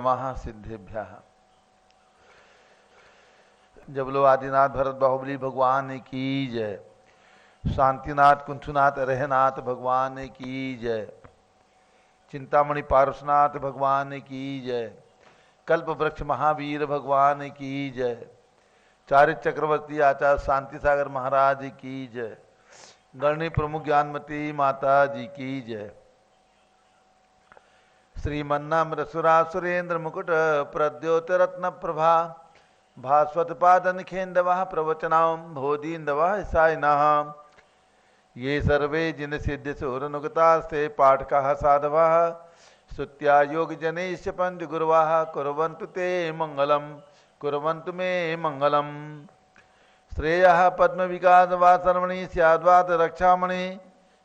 नमः सिद्धेभ्यः। जबलो आदिनाथ भरत बाहुबली भगवान की जय। शांतिनाथ कुंठनाथ रहनाथ भगवान की जय। चिंतामणि पारसनाथ भगवान की जय। कल्प वृक्ष महावीर भगवान की जय। चारित्र चक्रवर्ती आचार्य शांति सागर महाराज की जय। गणनी प्रमुख ज्ञानमती माता जी की जय। श्रीमन्नाम सुरा सुरेंद्र मुकुट प्रद्योत रत्न प्रभा भास्वत पादन खेन्दव प्रवचनाम भोदीन्दव सायनः। ये सर्वे जिन सिद्ध सुरनुगतास्ते पाठकाः साधवः स्तुत्या योग जनेश पंच गुरुवाः कुर्वन्तु ते मंगलम कुर्वन्तु मे मंगलम। श्रेयः पद्म विकास वासरमणि स्याद्वात रक्षामणि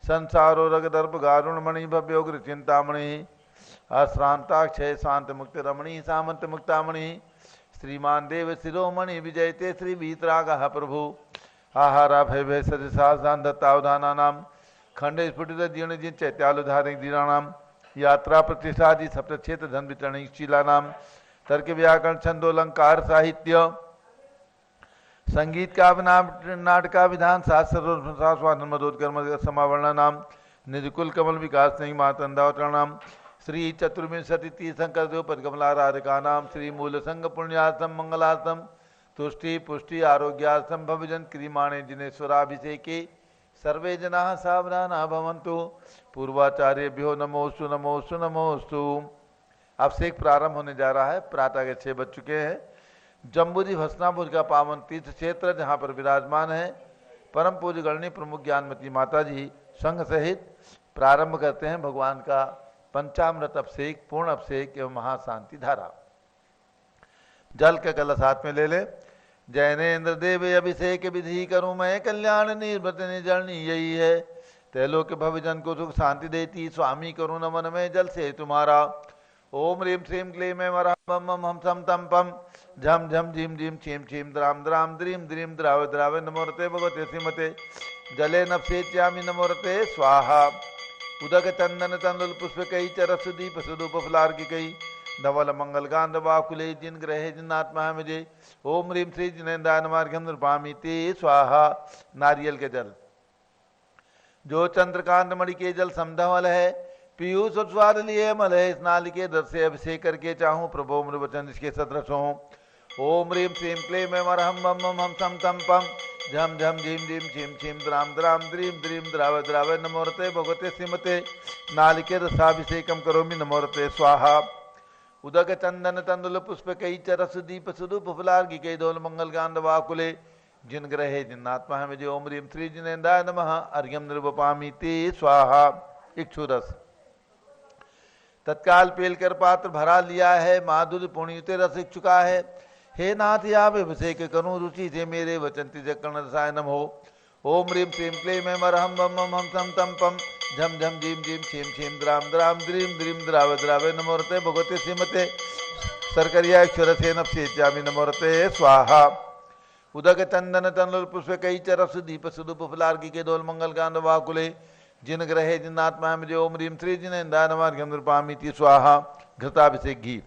संसारो रगदर्प गारुणमणि भव्योग्र चिंतामणि अश्रांताक्षय शांत मुक्त रमणि सामंत मुक्तामणि श्रीमान देव शिरोमणि विजयते श्री वीतरागः प्रभु आहारा भय भय सदिशान दत्तावधानानाम खंडे स्फुटित जीर्ण जिन चैत्यालुधारिक दीराणाम यात्रा प्रतिष्ठादि सप्त क्षेत्र धन वितरण शीलानाम तर्क व्याकरण छंदोलंकार साहित्य संगीत का नाटका विधान शास्त्र मदोदकर्म समावरण नाम निजकुल कमल विकास नहीं मातंदावतरणाम श्री चतुर्विंशति तीर्थंकर देव पदकमलाराधिका नाम श्री मूल संघ पुण्यार्थम मंगलार्थम तुष्टि पुष्टि आरोग्यार्थम भवजन क्रियमाणे जिनेश्वराभिषेके सर्वे जनाः सावधाना भवन्तु। पूर्वाचार्यभ्यो नमोस्तु नमोस्तु नमोस्तु। अब से एक प्रारंभ होने जा रहा है। प्रातः के 6 बज चुके हैं। जम्बूजी भस्नापुर का पावन तीर्थ क्षेत्र जहाँ पर विराजमान है परम पूज्य गणनी प्रमुख ज्ञानमती माता जी संघ सहित प्रारंभ करते हैं भगवान का पंचामृत अभिषेक पूर्ण अभिषेक एवं महाशांति धारा। जल के कलश हाथ में ले ले। जैनेन्द्र देव अभिषेक विधि करूं मैं कल्याण निर्वृत निजरणी यही है तैलोक भवजन को सुख शांति देती स्वामी करूं नमन में जल से तुम्हारा। ओम ह्रीम श्रीम क्लीम में मम हम सम तम पम झम झम झीम झीम छीम छीम द्राम द्राम द्रीम द्रीम द्राव द्रावे नमोरते भगवते श्रीमते जले नभसेत्यामि नमोरते स्वाहा। उदक चंदन तंदुल पुष्प कई चरस दीप सुदूप फलार की कई धवल मंगल गांध वाकुले जिन ग्रहे जिनात्मा मुझे ओम ह्रीम श्री जिनेन्द्राय नमार्घ्यम नृपामि ते स्वाहा। नारियल के जल जो चंद्रकांत मणि के जल समधवल है पीयूष स्वाद लिए मल है। इस नाल के दर से अभिषेक करके चाहूँ प्रभो मृवचन इसके सदृश हों। ओम ह्रीम श्रीम क्ले में मरहम बम बम हम सम तम पम झम झम झीम झीम छीम छीम द्राम द्राम द्रीम द्रीम द्राव द्राव नमोरते भगवते श्रीमते नालिके रसाभिषेकम करोमि नमोरते स्वाहा। उदक चंदन तंदुल पुष्प कई चरस दीप सुदूप फुलार्घि कई धोल मंगल गांध वाकुले जिन ग्रहे जिन्नात्मा है मुझे ओम ह्रीम श्री जिनेन्द्राय नमः अर्घ्यम निर्वपामि ते स्वाहा। इक्षुरस तत्काल पेल कर पात्र भरा लिया है माधुर्य पुण्यते रस इच्छुका है। हे नाथ आप अभिषेक करूं रुचि से मेरे वचन तिजकर्ण रसायनम हो। ओम ह्रीम श्रीम क्ले में मरहम बम बम हम सम तम पम झम झम झीम झीम छीम छीम द्राम द्राम द्रीम द्रीम द्राव द्रावे नमोरते भगवते श्रीमते सरकरिया क्षरसे नभसेत्यामि नमोरते स्वाहा। उदक चंदन तंदुल पुष्प कई चरस दीप सुदूप फलार्घि के धोल मंगल गांध वाकुले जिन ग्रहे जिनात्मा मुझे ओम ह्रीम श्री जिनेन्द्राय नमार्घ्यम नृपामि ते स्वाहा। घृताभिषेक घी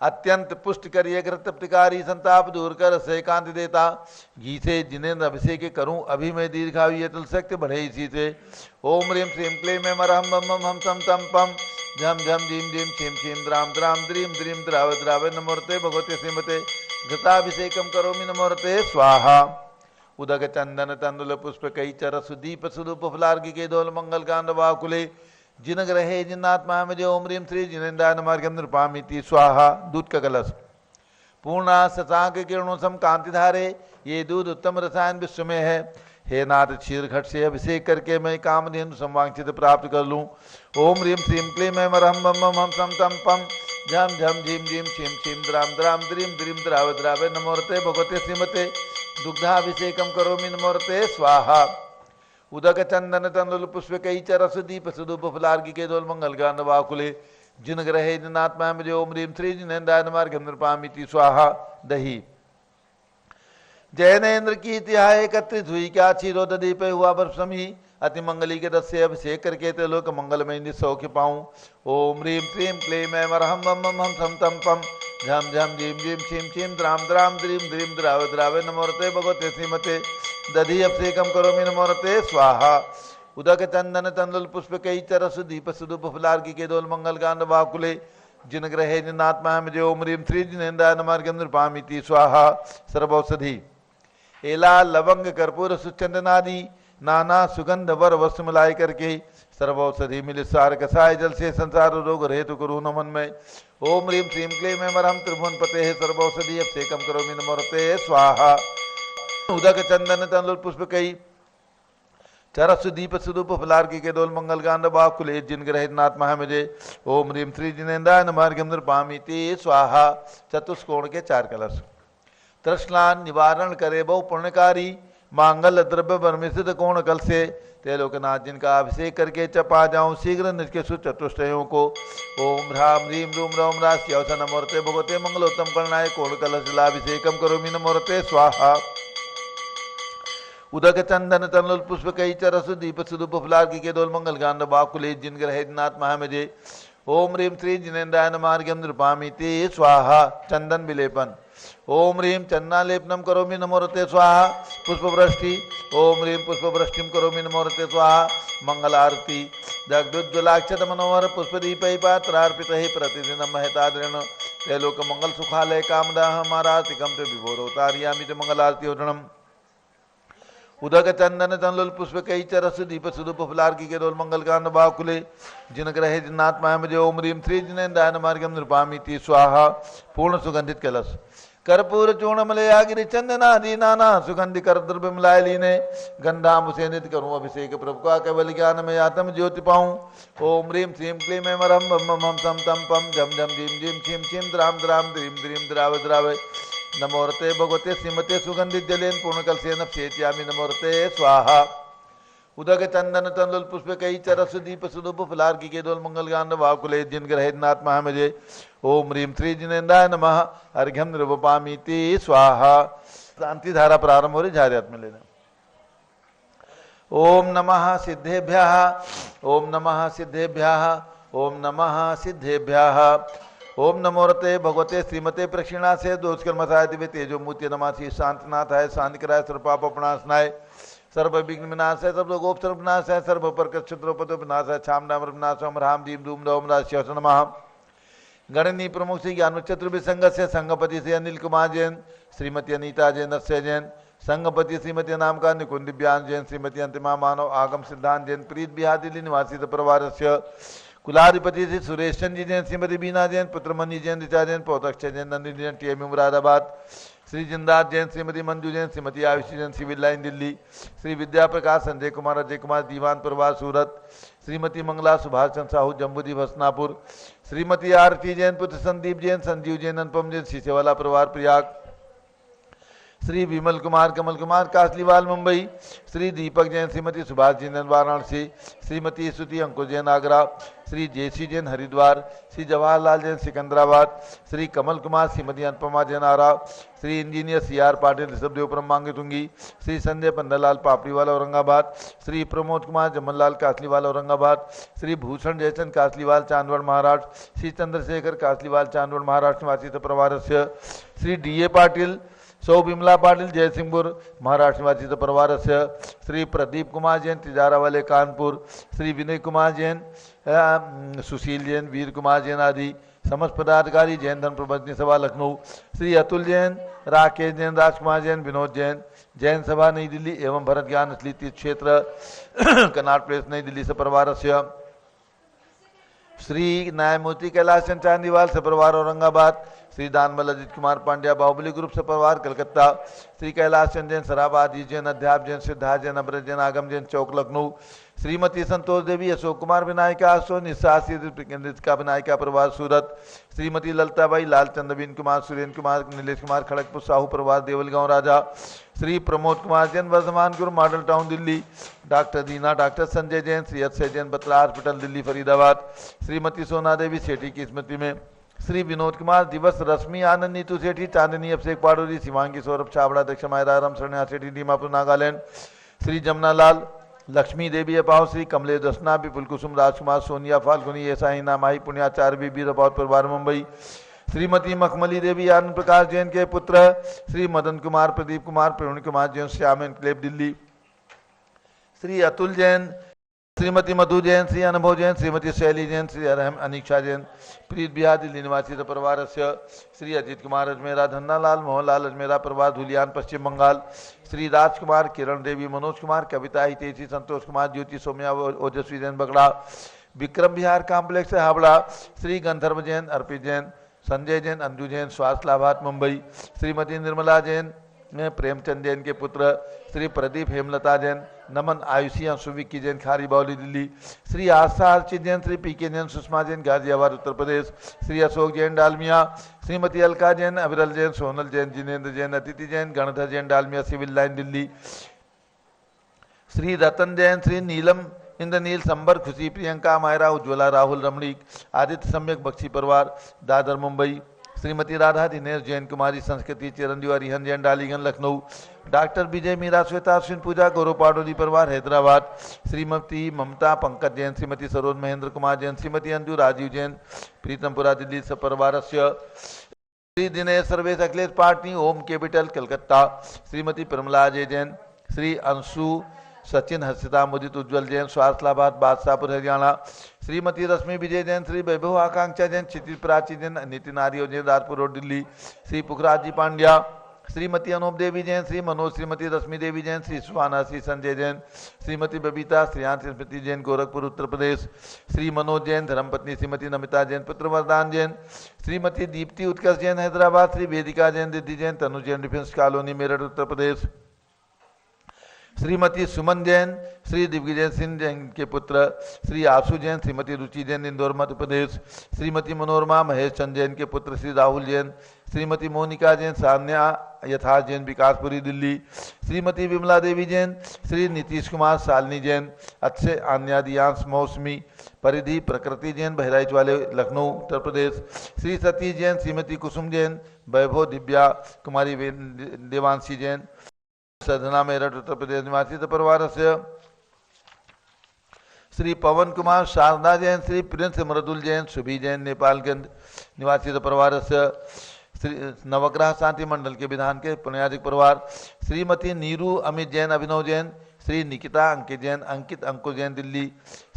अत्यंत पुष्ट करिए घृत तृप्तिकारी संताप दूर कर सेकांत देता घी से जिनेन्द्र अभिषेक करूं अभी मैं दीर्घायु यतल शक्ति बढ़े इसी से। ओम ह्रीम श्रीम क्ले में मरहम बम बम हम सम तम पम झम झम झीम झीम छीम छीम द्राम द्राम द्रीम द्रीम द्राव द्रावे नमोरते भगवते श्रीमते घृताभिषेकम करोमि नमोरते स्वाहा। उदक चंदन तंदुल पुष्प कई चरस दीप सुदूप फलार्घि के धोल मंगल गांध वाकुले जिन ग्रहे जिन्नात्मा मुझे ओम ह्रीम श्री जिनेन्द्राय नमार्घ्यम नृपामि ते स्वाहा। दूध का कलश पूर्णा शशांक किरणों सम कांति धारे ये दूध उत्तम रसायन विश्व में है। हे नाथ क्षीर घट से अभिषेक करके मैं कामधेनु संवांछित प्राप्त कर लूं। ओम ह्रीम श्रीम क्लीं मैं मरहम बम बम हम सम तम पम झम झम झीम झीम छीम छीम द्राम द्राम द्रीम द्रीम द्राव द्रावे नमोरते भगवते श्रीमते दुग्धाभिषेकम करोमि नमोरते स्वाहा। उदक चंदन तंदुल पुष्प कई चरस दीप सुदूप फलार्घि के धोल मंगल गांध वाकुले जिन ग्रहे जिनात्मा मुझे ओम ह्रीम श्री जिनेन्द्राय नमार्घ्यम नृपामि ते स्वाहा। दही जैनेन्द्र की तिहाई एकत्रित हुई क्या क्षीरोदीप हुआ बर्फसमी अति मंगली के रस से अभिषेक करके ते लोक मंगलमय सौख्य पाऊँ। ओम ह्रीं क्लीं क्लीं ऐं मरहं मम मम हम थम तम पम झम झम झीम झीम छीम छीम द्राम द्राम द्रीम द्रीम द्राव द्रावे नमोरते भगवते श्रीमते दधि अभिषेकम करोमि नमोरते स्वाहा। उदक चंदन तंदुल पुष्प कई चरस दीप सुदुप फुलार्की के दोल मंगल गांड वाकुले जिन ग्रहे जिनात्मा में जो उम्रीम श्री जिनेन्द्राय नमार्गम नृपामिति स्वाहा। सर्वौषधि एला लवंग कर्पूर सुचंदनादि नाना सुगंध वर वस्तु मिलाई करके सर्वौषधि मिल सार कसाय जल से संसार रोग रहित कुरु नमन में। ओम ह्रीं श्रीं क्लीं ऐं मरहं त्रिभुवन पते सर्वौषधि अभिषेकम करोमि नमोरते स्वाहा। उदक चंदन तंदुल पुष्प कई चरस दीप सुदूप फलार्की के दोल मंगल गांड बाकुले जिन ग्रहित नात्मा मुझे। ओम ह्रीं श्री जिनेन्द्राय नमार्गम नृपामिति स्वाहा। चतुष्कोण के 4 कलश। तृष्णान निवारण करे बहु पुण्यकारी मांगल द्रव्य वर्मित कोण कल से ते लोकनाथ जिनका अभिषेक करके चपा जाऊं शीघ्र निष्केशु चतुष्टयों को। ओम ह्रां ह्रीं रूम रौम रास्यवस नमोरते भगवते मंगलोत्तम कर्णाय कोण कलश लाभिषेकम करोमि नमोरते स्वाहा। उदक चंदन तनल पुष्प कई चरस दीप सुदुप फुलार्की के दोल मंगल गांड बाकुले जिन ग्रहित नाथ महामजे। ओम ह्रीं श्री जिनेन्द्राय नमार्गम नृपामिति स्वाहा। चंदन विलेपन। ओम ह्रीं चन्नालेपनम करोमि नमोरते स्वाहा। पुष्पवृष्टि। ओम ह्रीं पुष्पवृष्टिम करोमि नमोरते स्वाहा। मंगल आरती दग्धोज्ज्वलाक्षत मनोहर पुष्पदीपै पात्रार्पित प्रतिदिन महताद्रेण त्रैलोक मंगल सुखालय कामदाह मारातिकम ते विभोरोतारियामि च मंगल आरती ओरणम। उदक चंदन तनलुल पुष्प कई चरस दीप सुदुप फुलार्की के दोल मंगल कांड बाकुले जिन ग्रहे जिनात्मा मुझे। ओम ह्रीं श्री जिनेन्द्राय नमार्गम नृपामिति स्वाहा। पूर्ण सुगंधित कलश। कर्पूर चूर्ण मलया गिरि चंदनादि नाना सुगंधि कर द्रव्य मिलाय लीने गंधाम से नित करूं अभिषेक प्रभु का केवल ज्ञान में आत्म ज्योति पाऊं। ओम ह्रीं श्रीं क्लीं ऐं मरहं मम मम सम तम पम झम झम झीम झीम छीम छीम द्राम द्राम द्रीम द्रीम द्राव द्राव नमोरते भगवते श्रीमते सुगंधित जलेन पूर्ण कलसेन अभिषेच्यामि नमोरते स्वाहा। उदक चंदन तंदुल पुष्प कई चरस दीप सुदुप फुलार्की के दोल मंगल गांड वाकुले जिन ग्रहित नाथ महामजे। ओम ह्रीं श्री जिनेन्द्राय नमः अर्घ्यम नृपामिति स्वाहा। शांति धारा प्रारंभ हो रही, झार्यात में लेना। ओम नमः सिद्धेभ्यः ओम नमः सिद्धेभ्यः ओम नमः सिद्धेभ्यः। ओम नमोरते भगवते श्रीमते प्रक्षिणा से दोषकर्मसाय दिव्य तेजो मूर्ति नमासी शांतिनाथाय शांति कराय सर्वपाप अपनाशनाय सर्व विघ्न विनाशाय सर्व गोप सर्व विनाशाय सर्व प्रकृत क्षुद्रोपतो विनाशाय छाम डाम विनाशम राम दीम धूम डोम राशि नमः। गणनी प्रमुख श्री ज्ञान चतुर्भि संघ से संघपति से अनिल कुमार जैन श्रीमती अनीता जैन नस्य जैन संघपति श्रीमती नाम का निकुंज दिव्यांग जैन श्रीमती अंतिमा मानव आगम सिद्धांत जैन प्रीत बिहार दिल्ली निवासी परिवार से कुलाधिपति श्री सुरेश चंद जी जैन श्रीमती बीना जैन पुत्र मनी जैन ऋचा जैन पौतक्ष जैन नंदिनी जैन टीएम मुरादाबाद श्री जिंदात जैन श्रीमती मंजू जैन श्रीमती आयुषी जैन सिविल लाइन दिल्ली श्री विद्या प्रकाश संजय कुमार अजय कुमार दीवान परिवार सूरत श्रीमती मंगला सुभाष चंद्र साहू जम्बूदीप हसनापुर श्रीमती आरती जैन पुत्र संदीप जैन संजीव जैन अनुपम जैन शीशेवाला परिवार प्रयाग श्री विमल कुमार कमल कुमार कासलीवाल मुंबई श्री दीपक जैन श्रीमती सुभाष जैन वाराणसी श्रीमती स्तुति अंकुश जैन आगरा श्री जेसी जैन हरिद्वार श्री जवाहरलाल जैन सिकंदराबाद श्री कमल कुमार श्रीमती अनुपमा जैन आरा श्री इंजीनियर सीआर पाटिल ऋषभदेव ब्रह्मांगी तुंगी श्री संजय पंदरलाल पापड़ीवाला औरंगाबाद श्री प्रमोद कुमार जमनलाल कासलीवाल औरंगाबाद श्री भूषण जयचंद कासलीवाल चांदवड़ महाराष्ट्र श्री चंद्रशेखर कासलीवाल चांदवड़ महाराष्ट्र निवासी परिवार से श्री डीए पाटिल सौ बिमला पाटिल जयसिंहपुर महाराष्ट्र निवासी परिवार से श्री प्रदीप कुमार जैन तिजारा वाले कानपुर श्री विनय कुमार जैन सुशील जैन वीर कुमार जैन आदि समस्त पदाधिकारी जैन धन प्रबंधनी सभा लखनऊ श्री अतुल जैन राकेश जैन राजकुमार जैन विनोद जैन जैन सभा नई दिल्ली एवं भरत ज्ञान असली तीर्थ क्षेत्र कनाट प्लेस नई दिल्ली से परिवार से श्री न्यायमूर्ति कैलाश चंद चांदीवाल सपरिवार औरंगाबाद श्री दानमल अजित कुमार पांड्या बाहुबली ग्रुप सपरिवार कलकत्ता श्री कैलाश चंद जैन सराबादी जैन अध्याप जैन सिद्धार्थ जैन अमृत जैन आगम जैन चौक लखनऊ श्रीमती संतोष देवी अशोक कुमार विनायका अशोक निशासी का विनायका परिवार सूरत श्रीमती ललताबाई लालचंद नवीन कुमार सुरेंद्र कुमार नीलेश कुमार खड़गपुर साहू परिवार देवलगांव राजा श्री प्रमोद कुमार जैन वर्धमान गुरु मॉडल टाउन दिल्ली डॉक्टर दीना डॉक्टर संजय जैन श्री अक्षय जैन बतला हॉस्पिटल दिल्ली फरीदाबाद श्रीमती सोना देवी सेठी की स्मृति में श्री विनोद कुमार दिवस रश्मि आनंद नीतू सेठी चांदनी अभिषेक पाडोरी शिवांगी सौरभ छाबड़ा दक्ष मायरा राम शरण्या सेठी दीमापुर नागालैंड श्री जमुना लाल लक्ष्मी देवी अपाव श्री कमले दसना विपुल कुसुम राजकुमार सोनिया फाल्गुनी ऐसा ही नामाही पुण्याचार्य बीबी अपाव परिवार मुंबई। श्रीमती मखमली देवी आनंद प्रकाश जैन के पुत्र श्री मदन कुमार प्रदीप कुमार प्रवीण कुमार जैन श्याम एनक्लेव दिल्ली। श्री अतुल जैन श्रीमती मधु जैन श्री अनुभव जैन श्रीमती शैली जैन श्री अरहम अनीक्षा जैन प्रीत बिहार दिल्ली निवासी परिवार से श्री अजित कुमार अजमेरा धन्नालाल मोहनलाल अजमेरा परिवार धुलियान पश्चिम बंगाल। श्री राजकुमार किरण देवी मनोज कुमार कविता हितेशी संतोष कुमार ज्योति सोम्या ओजस्वी जैन बगड़ा विक्रम विहार कॉम्प्लेक्स हावड़ा। श्री गंधर्व जैन अर्पित जैन संजय जैन अंजू जैन स्वास्थ्य लाभार्थ मुंबई। श्रीमती निर्मला जैन प्रेमचंद जैन के पुत्र श्री प्रदीप हेमलता जैन नमन आयुषी अंशु विक्की जैन खारी बावली दिल्ली। श्री आस्था अर्चित जैन श्री पीके जैन सुषमा जैन गाजियाबाद उत्तर प्रदेश। श्री अशोक जैन डालमिया श्रीमती अलका जैन अविरल जैन सोनल जैन जिनेन्द्र जैन अतिथि जैन गणधर जैन डालमिया सिविल लाइन दिल्ली। श्री रतन जैन श्री नीलम इंद्रनील संबर खुशी प्रियंका मायरा उज्ज्वला राहुल रमणीक आदित्य सम्यक बख्शी परिवार दादर मुंबई। श्रीमती राधा दिनेश जैन कुमारी संस्कृति चिरंजीव हरिहन जैन डालीगंज लखनऊ। डॉक्टर विजय मीरा श्वेता अश्विन पूजा गौरव पाडोली परिवार हैदराबाद। श्रीमती ममता पंकज जैन श्रीमती सरोज महेंद्र कुमार जैन श्रीमती अंजू राजीव जैन प्रीतमपुरा दिल्ली सपरिवार। श्री दिनेश सर्वेश अखिलेश पाटनी ओम कैपिटल कलकत्ता। श्रीमती प्रमला अजय जैन श्री अंशु सचिन हर्षिता मुदित उज्ज्वल जैन स्वास्थ्य लाभार्थ बादशाहपुर हरियाणा। श्रीमती रश्मि विजय जैन श्री वैभव आकांक्षा जैन क्षितिज प्राची जैन नितिन आर्य जैन राजपुर रोड दिल्ली। श्री पुखराज जी पांड्या श्रीमती अनूप देवी जैन श्री मनोज श्रीमती रश्मि देवी जैन श्री सुहाना श्री संजय जैन श्रीमती बबीता श्रीयांश स्मृति जैन गोरखपुर उत्तर प्रदेश। श्री मनोज जैन धर्मपत्नी श्रीमती नमिता जैन पुत्र वरदान जैन श्रीमती दीप्ति उत्कर्ष जैन हैदराबाद। श्री वेदिका जैन रिद्धि जैन तनु जैन डिफेंस कॉलोनी मेरठ उत्तर प्रदेश। श्रीमती सुमन जैन श्री दिग्विजय सिंह जैन के पुत्र श्री आशु जैन श्रीमती रुचि जैन इंदौर मध्य प्रदेश। श्रीमती मनोरमा महेश चंद जैन के पुत्र श्री राहुल जैन श्रीमती मोनिका जैन सान्या यथार्थ जैन विकासपुरी दिल्ली। श्रीमती विमला देवी जैन श्री नीतीश कुमार शालिनी जैन अक्षय आन्यादियांश मौसमी परिधि प्रकृति जैन बहराइच वाले लखनऊ उत्तर प्रदेश। श्री सतीश जैन श्रीमती कुसुम जैन वैभव दिव्या कुमारी देवांशी जैन सधना मेरठ उत्तर प्रदेश निवासी परिवार से। श्री पवन कुमार शारदा जैन श्री प्रिंस मृदुल जैन सुभी जैन नेपालगंज निवासी परिवार से। श्री नवग्रह शांति मंडल के विधान के पुण्याधिक परिवार। श्रीमती नीरू अमित जैन अभिनव जैन श्री निकिता अंकित जैन अंकित अंकुर जैन दिल्ली।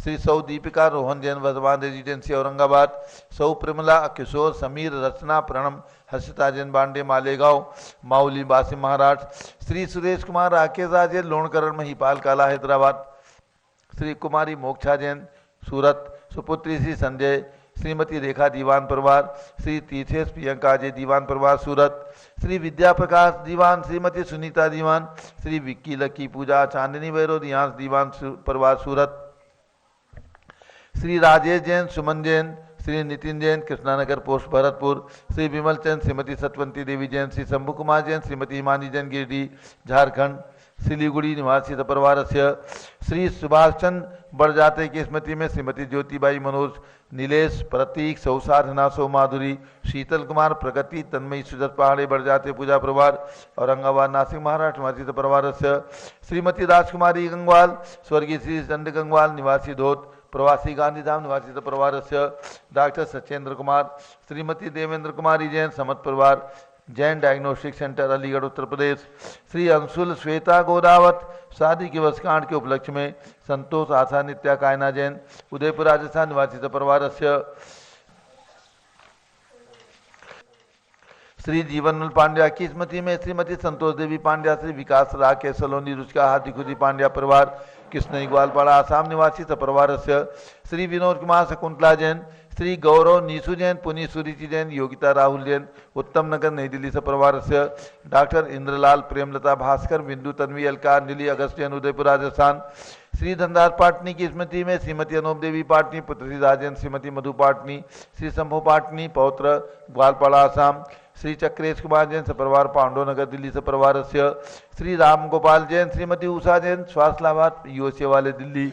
श्री सौ दीपिका रोहन जैन वर्धमान रेजिडेंसी औरंगाबाद। सौ प्रेमला किशोर समीर रचना प्रणम हर्षिता जैन बांडे मालेगांव माउली बासिम महाराष्ट्र। श्री सुरेश कुमार राकेश राजे लोणकरण महिपाल काला हैदराबाद। श्री कुमारी मोक्षा जैन सूरत सुपुत्री श्री संजय श्रीमती रेखा दीवान परिवार। श्री तीर्थेश प्रियंका जय दीवान परिवार सूरत। श्री विद्या प्रकाश दीवान श्रीमती सुनीता दीवान श्री विक्की लकी पूजा चांदनी भैरव दियांश दीवान परिवार सूरत। श्री राजेश जैन सुमन जैन श्री नितिन जैन कृष्णानगर पोस्ट भरतपुर। श्री विमल चंद श्रीमती सतवंती देवी जैन श्री शंभु कुमार जैन श्रीमती हिमानी जैन गिरिडीह झारखंड सिलीगुड़ी निवासी परिवार से। श्री सुभाष चंद्र बड़जाते की स्मृति में श्रीमती ज्योतिबाई मनोज नीलेश प्रतीक सौसाधना सौ माधुरी शीतल कुमार प्रगति तन्मयी सुजत पहाड़ी बड़जाते पूजा परिवार औरंगाबाद नासिक महाराष्ट्र निवासी परिवार से। श्रीमती राजकुमारी गंगवाल स्वर्गीय श्री चंद्र गंगवाल निवासी धोत प्रवासी गांधीधाम निवासी परिवार से। डॉक्टर सचेंद्र कुमार श्रीमती देवेंद्र कुमारी जैन समत परिवार जैन डायग्नोस्टिक सेंटर अलीगढ़ उत्तर प्रदेश। श्री अंशुल श्वेता गोदावत शादी के वर्षगांठ के उपलक्ष्य में संतोष आशा नित्या कायना जैन उदयपुर राजस्थान निवासी परिवार से। श्री जीवनमल पांड्या की स्मृति में श्रीमती संतोष देवी पांड्या श्री विकास राकेश सलोनी रुचका हाथीखुदी पांड्या परिवार कृष्ण ग्वालपाड़ा आसाम निवासी परिवार से। श्री विनोद कुमार शकुंतला जैन श्री गौरव नीसू जैन पुनी सुरीची जैन योगिता राहुल जैन उत्तम नगर नई दिल्ली से परिवार से। डॉक्टर इंद्रलाल प्रेमलता भास्कर बिंदु तन्वी अलका अंजलि अगस्त जैन उदयपुर राजस्थान। श्री धनदास पाटनी की स्मृति में श्रीमती अनूप देवी पाटनी पुत्र श्री राजेंद्र श्रीमती मधु पाटनी श्री शंभु पाटनी पौत्र ग्वालपाड़ा आसाम। श्री चक्रेश कुमार जैन सपरिवार पांडव नगर दिल्ली से परिवार से। श्री राम गोपाल जैन श्रीमती उषा जैन स्वास्थ्य लाभार्थ यूएसए वाले दिल्ली।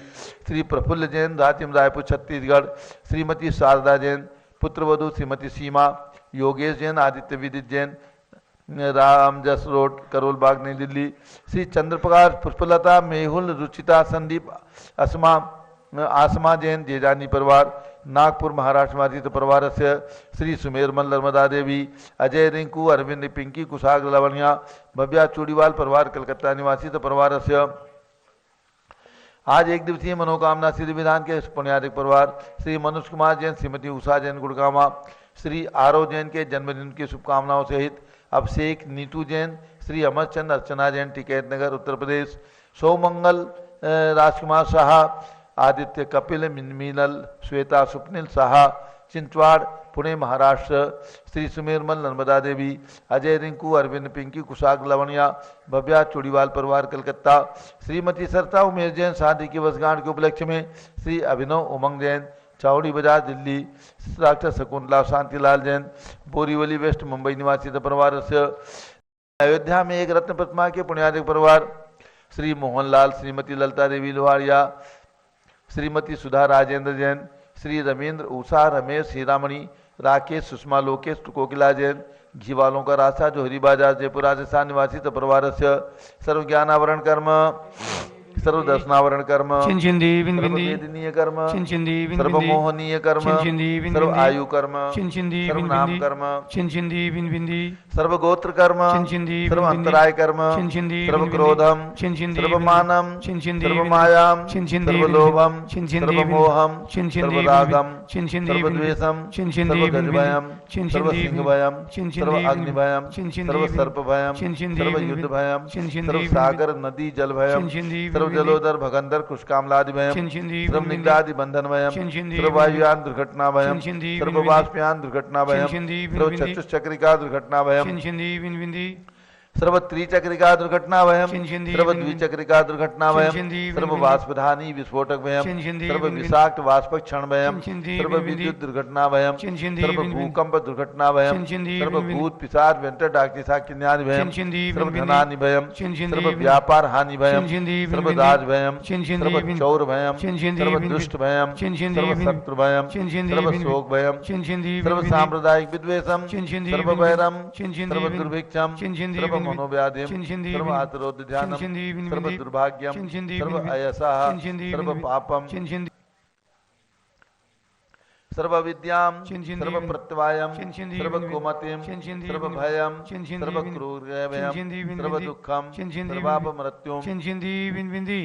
श्री प्रफुल्ल जैन राजिम रायपुर छत्तीसगढ़। श्रीमती शारदा जैन पुत्रवधु श्रीमती सीमा योगेश जैन आदित्य विदित जैन राम जस रोड, करोल बाग, नई दिल्ली। श्री चंद्रप्रकाश, पुष्पलता, मेहुल, रुचिता, संदीप, आसमा जैन, जेजानी परिवार, नागपुर महाराष्ट्र माजित परिवार से श्री सुमेरमल नर्मदा देवी, अजय रिंकू, अरविंद पिंकी, कुशाग्र लवणिया, भव्या चूड़ीवाल परिवार, कलकत्ता निवासी परिवार से आज एक दिवसीय मनोकामना सिद्धि विधान के पुण्याधिक परिवार श्री मनुष कुमार जैन, श्रीमती उषा जैन गुड़गामा, श्री आरव जैन के जन्मदिन की शुभकामनाओं सहित अभिषेक नीतू जैन, श्री अमरचंद अर्चना जैन, टिकैत नगर उत्तर प्रदेश, सौमंगल राजकुमार शाह, आदित्य कपिल, मीनल, श्वेता सुपनिल शाह, चिंचवाड़ पुणे महाराष्ट्र, श्री सुमेरमल नर्मदा देवी, अजय रिंकू, अरविंद पिंकी, कुशाग लवणिया, भव्या चूड़ीवाल परिवार कलकत्ता, श्रीमती सरता उमेश जैन, शादी की वर्षगांठ के उपलक्ष्य में श्री अभिनव उमंग जैन, चावड़ी बाजार दिल्ली, डॉक्टर शकुंतला शांतिलाल जैन, बोरीवली वेस्ट मुंबई निवासी परिवार से अयोध्या में एक रत्न प्रतिमा के पुण्याधिक परिवार श्री मोहनलाल, श्रीमती ललिता देवी लोहारिया, श्रीमती सुधा राजेंद्र जैन, श्री रमेंद्र, उषा, रमेश, हीरामणि, राकेश, सुषमा, लोकेश, कोकिला जैन, घी वालों का रास्ता, जोहरी बाजार, जयपुर राजस्थान निवासी परिवार से सर्व ज्ञानावरण कर्म, सर्व दर्शनावरण कर्म, सर्ववेदनीय कर्म, सर्वमोहनीय कर्म, सर्व आयु कर्म, सर्व नाम कर्म, सर्व गोत्र कर्म, सर्व अंतराय कर्म, सर्व क्रोधम, सर्व मानम, सर्व मायाम, सर्व लोभम, सर्व मोहम, सर्व रागम, सर्व द्वेषम, सर्व गजभयम, सर्व सिंह भयम, सर्व अग्नि भयम, सर्व सर्प भयम, सर्व युद्ध भयम, सर्व सागर नदी जल भयम, सर्व जलोदर भगंदर कुशकामलादि भयम, सर्व निग्धादि बंधन भयम, सर्व वायुयान दुर्घटना भयम, सर्व बाष्पयान दुर्घटना भयम, सर्व चतुष्चक्रिका दुर्घटना भयम, सर्व त्रिचक्रिका दुर्घटना भयम, सर्व द्विचक्रिका दुर्घटना भयम, सर्व वाष्पधानी विस्फोटक भयम, सर्व विषाक्त वाष्प क्षण भयम, सर्व विद्युत दुर्घटना भयम, सर्व भूकंप दुर्घटना भयम, सर्व भूत पिशाच व्यंतर डाकती साक्यन्यादि भयम, सर्व धनानि भयम, सर्व व्यापार हानि भयम, सर्व राज भयम, सर्व चौर भयम, सर्व दुष्ट भयम, सर्व शत्रु भयम, सर्व शोक भयम, सर्व सांप्रदायिक विद्वेषम, सर्व वैरम, सर्व दुर्भिक्षम, सर्व मनोव्याधिम, सर्व आतरोध ध्यानम, सर्व दुर्भाग्यम, सर्व अयसः, सर्व पापम, सर्व विद्याम, सर्व प्रत्यवायम, सर्व कुमतिम, सर्व भयम, सर्व क्रूरभयम, सर्व दुखम, सर्वाप मृत्युम।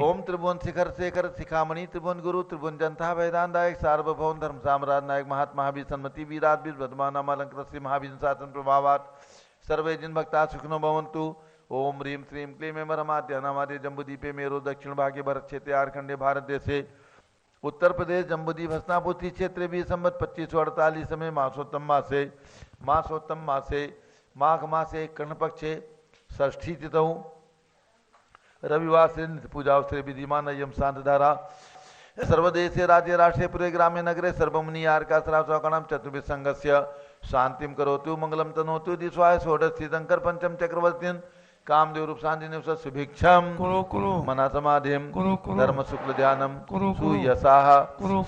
ओम त्रिभुवन शिखर शेखर शिखामणि, त्रिभुवन गुरु, त्रिभुवन जनता, वेदांतायक, सार्वभौम, धर्म साम्राट नायक, महात्मा महावीर, सन्मति वीराद वर्धमान अलंकृत श्री महावीर शासन प्रभावात सर्वे जिन भक्ता सुखनो भवन्तु। ओम ह्रीं श्रीं क्लीं मरमाद्यानामादे जम्बूदीपे मेरो दक्षिण भागे भरत क्षेत्रे आरखंडे भारत देशे उत्तर प्रदेश जम्बूद्वीप हस्तिनापुत्री क्षेत्र भी संवत 2548 में मासोत्तम मासे माघ मासे कर्ण पक्षे षष्ठी तिथौ रविवार से पूजा अवसरे विधिमान यम शांत धारा सर्वदेशे राज्य राष्ट्रे पुरे ग्राम्य नगरे सर्वमुनि आर्का सरासौकणम चतुर्भिः संघस्य शांतिम करोतु मंगलम तनोतु दिस्वाय षोडशीतंकर पंचम चक्रवर्तीन कामदेव रूप शांति निवस सुभिक्षम मना समाधिम धर्म शुक्ल ध्यानम सुयसाह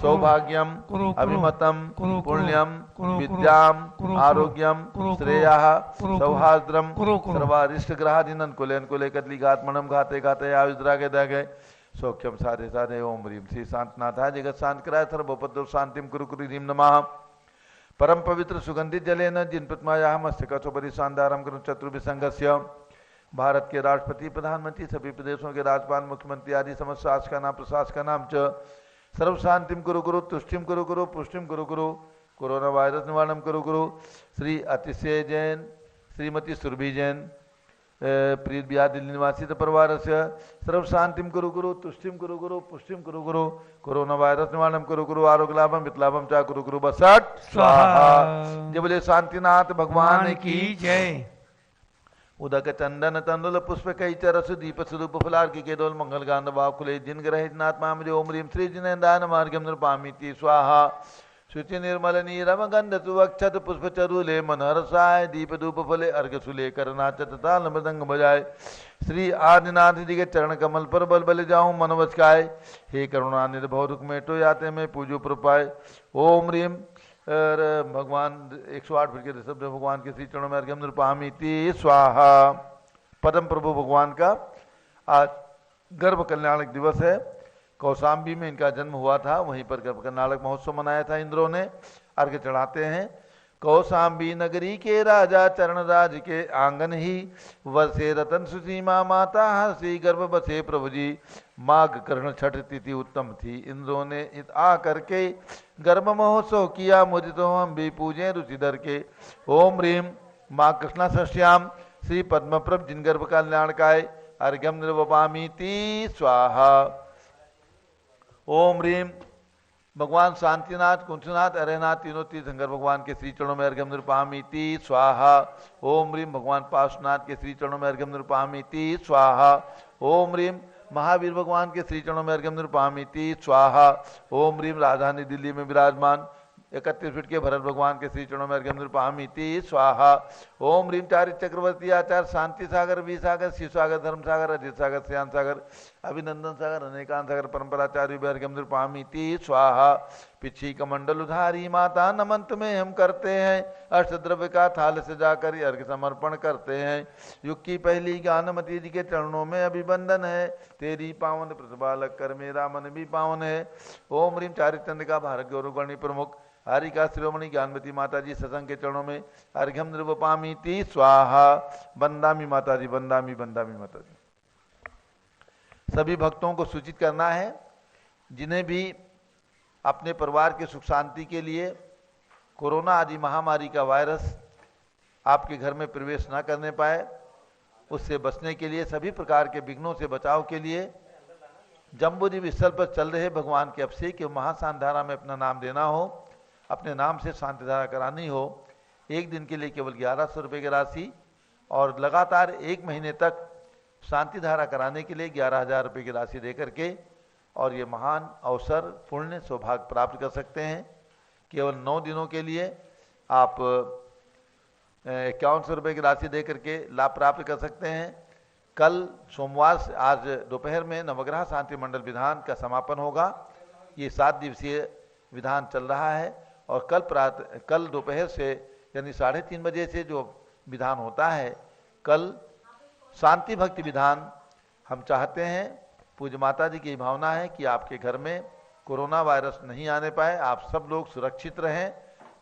सौभाग्यम अभिमतम पुण्यम विद्याम आरोग्यम श्रेयाः सौहार्द्रम सर्वारिष्ट ग्रहादिनन कुलेन कुले कदली घातमणम घाते घाते आयुद्रागे दागे सौख्यम साधे साधे ओम ह्रीं श्री शांतनाथाय जगत शांत कराय सर्वोपद्रव शांतिम कुरु कुरु ह्रीं नमः। परम पवित्र सुगंधित जलेन जिन प्रतिमाया मस्तकोपरि शानदारम करुण चतुर्भिः संघस्य भारत के राष्ट्रपति प्रधानमंत्री सभी प्रदेशों के राज्यपाल मुख्यमंत्री आदि समस्त शासकानां प्रशासकानां च सर्व शांतिम कुरु कुरु तुष्टिम कुरु कुरु पुष्टिम कुरु कुरु कोरोना वायरस निवारणम कुरु कुरु। श्री अतिशय जैन, श्रीमती सुरभि जैन, प्रीत बिहार दिल्ली निवासी परिवार से सर्व शांतिम कुरु कुरु तुष्टिम कुरु कुरु पुष्टिम कुरु कुरु कोरोना वायरस निवारणम कुरु कुरु आरोग्य लाभम वितलाभम चा कुरु कुरु बसट स्वाहा। जय बोले शांतिनाथ भगवान की जय। उदक चंदन तंदुल पुष्प कई चरस दीप स्वरूप फलार की डोल मंगल गांध बाकुले जिन ग्रह नात्मा ओम ह्रीं श्री जिनेन्द्रान मार्गम नृपामिति स्वाहा। शुचि निर्मल नीरम गंध सुवक्षत पुष्प चरुले मनहरसाय दीप धूप फले अर्घ सुले करनाचत ताल मृदंग बजाय श्री आदिनाथ जी के चरण कमल पर बल बल जाऊं मनोवचकाय हे करुणानिधि भव रुख मेटो याते में पूजो प्रपाय। ओम ह्रीं और भगवान 108 फिर के ऋषभ देव भगवान के श्री चरणों में अर्घ्यम निरूपयामीति स्वाहा। परम प्रभु भगवान का आज गर्भ कल्याणक दिवस है। कौशाम्बी में इनका जन्म हुआ था, वहीं पर गर्भ कल्याणक महोत्सव मनाया था इंद्रों ने। अर्घ्य चढ़ाते हैं। कौशाम्बी नगरी के राजा चरण राज के आंगन ही वर्षे रतन सुसीमा माता हर्षी गर्भ बसे प्रभु जी। माघ कर्ण छठ तिथि उत्तम थी, इंद्रों ने आ करके गर्भ महोत्सव किया। मुझे तो हम भी पूजे रुचिधर के। ओम ह्रीम माँ कृष्णा षष्ठ्याम श्री पद्मप्रभ जिन गर्भ कल्याणकाय अर्घ्यम निर्वपामीति स्वाहा। ओम ह्रीम भगवान शांतिनाथ कुंठनाथ अरेनाथ तीनों तीर्थंकर भगवान के श्री चरणों में अर्घ्यम निरूपयामीति स्वाहा। ओम ह्रीम भगवान पार्श्वनाथ के श्री चरणों में अर्घ्यम निरूपयामीति स्वाहा। ओम ह्रीम महावीर भगवान के श्री चरणों में अर्घ्यम निरूपयामीति स्वाहा। ओम ह्रीम राजधानी दिल्ली में विराजमान 31 फीट के भरत भगवान के श्री चरणों में अर्घ्यम निरूपयामीति स्वाहा। ओम ह्रीम चारित चक्रवर्ती आचार्य शांति सागर वी सागर शिव सागर धर्म सागर अजित सागर श्याम सागर अभिनंदन सागर अनेकांत सागर परंपराचार्य अर्घ्यम निरूपयामीति स्वाहा। पिछी कमंडल उधारी माता नमंत में हम करते हैं, अष्टद्रव्य का थाल से जाकर अर्घ्य समर्पण करते हैं। युग की पहली ज्ञानमती जी के चरणों में अभिवंदन है, तेरी पावन प्रतिपालक कर मेरा मन भी पावन है। ओम ह्रीम चारित चंद्रिका भारत गौरवगणी प्रमुख हरिका शिरोमणि ज्ञानवती माता जी सत्संग के चरणों में अर्घ्यम निरूपयामीति स्वाहा। बंदामी माता जी, बंदामी बंदामी माता जी। सभी भक्तों को सूचित करना है, जिन्हें भी अपने परिवार के सुख शांति के लिए कोरोना आदि महामारी का वायरस आपके घर में प्रवेश न करने पाए, उससे बचने के लिए सभी प्रकार के विघ्नों से बचाव के लिए जम्बूद्वीप स्थल पर चल रहे भगवान के अभिषेक के महाशांति धारा में अपना नाम देना हो, अपने नाम से शांति धारा करानी हो। एक दिन के लिए केवल 1100 रुपये की राशि और लगातार 1 महीने तक शांति धारा कराने के लिए 11,000 रुपये की राशि दे करके और ये महान अवसर पुण्य सौभाग्य प्राप्त कर सकते हैं। केवल 9 दिनों के लिए आप 5100 रुपये की राशि दे करके लाभ प्राप्त कर सकते हैं। कल सोमवार से आज दोपहर में नवग्रह शांति मंडल विधान का समापन होगा। ये 7 दिवसीय विधान चल रहा है और कल दोपहर से यानी 3:30 बजे से जो विधान होता है, कल शांति भक्ति विधान हम चाहते हैं। पूज्य माता जी की भावना है कि आपके घर में कोरोना वायरस नहीं आने पाए, आप सब लोग सुरक्षित रहें।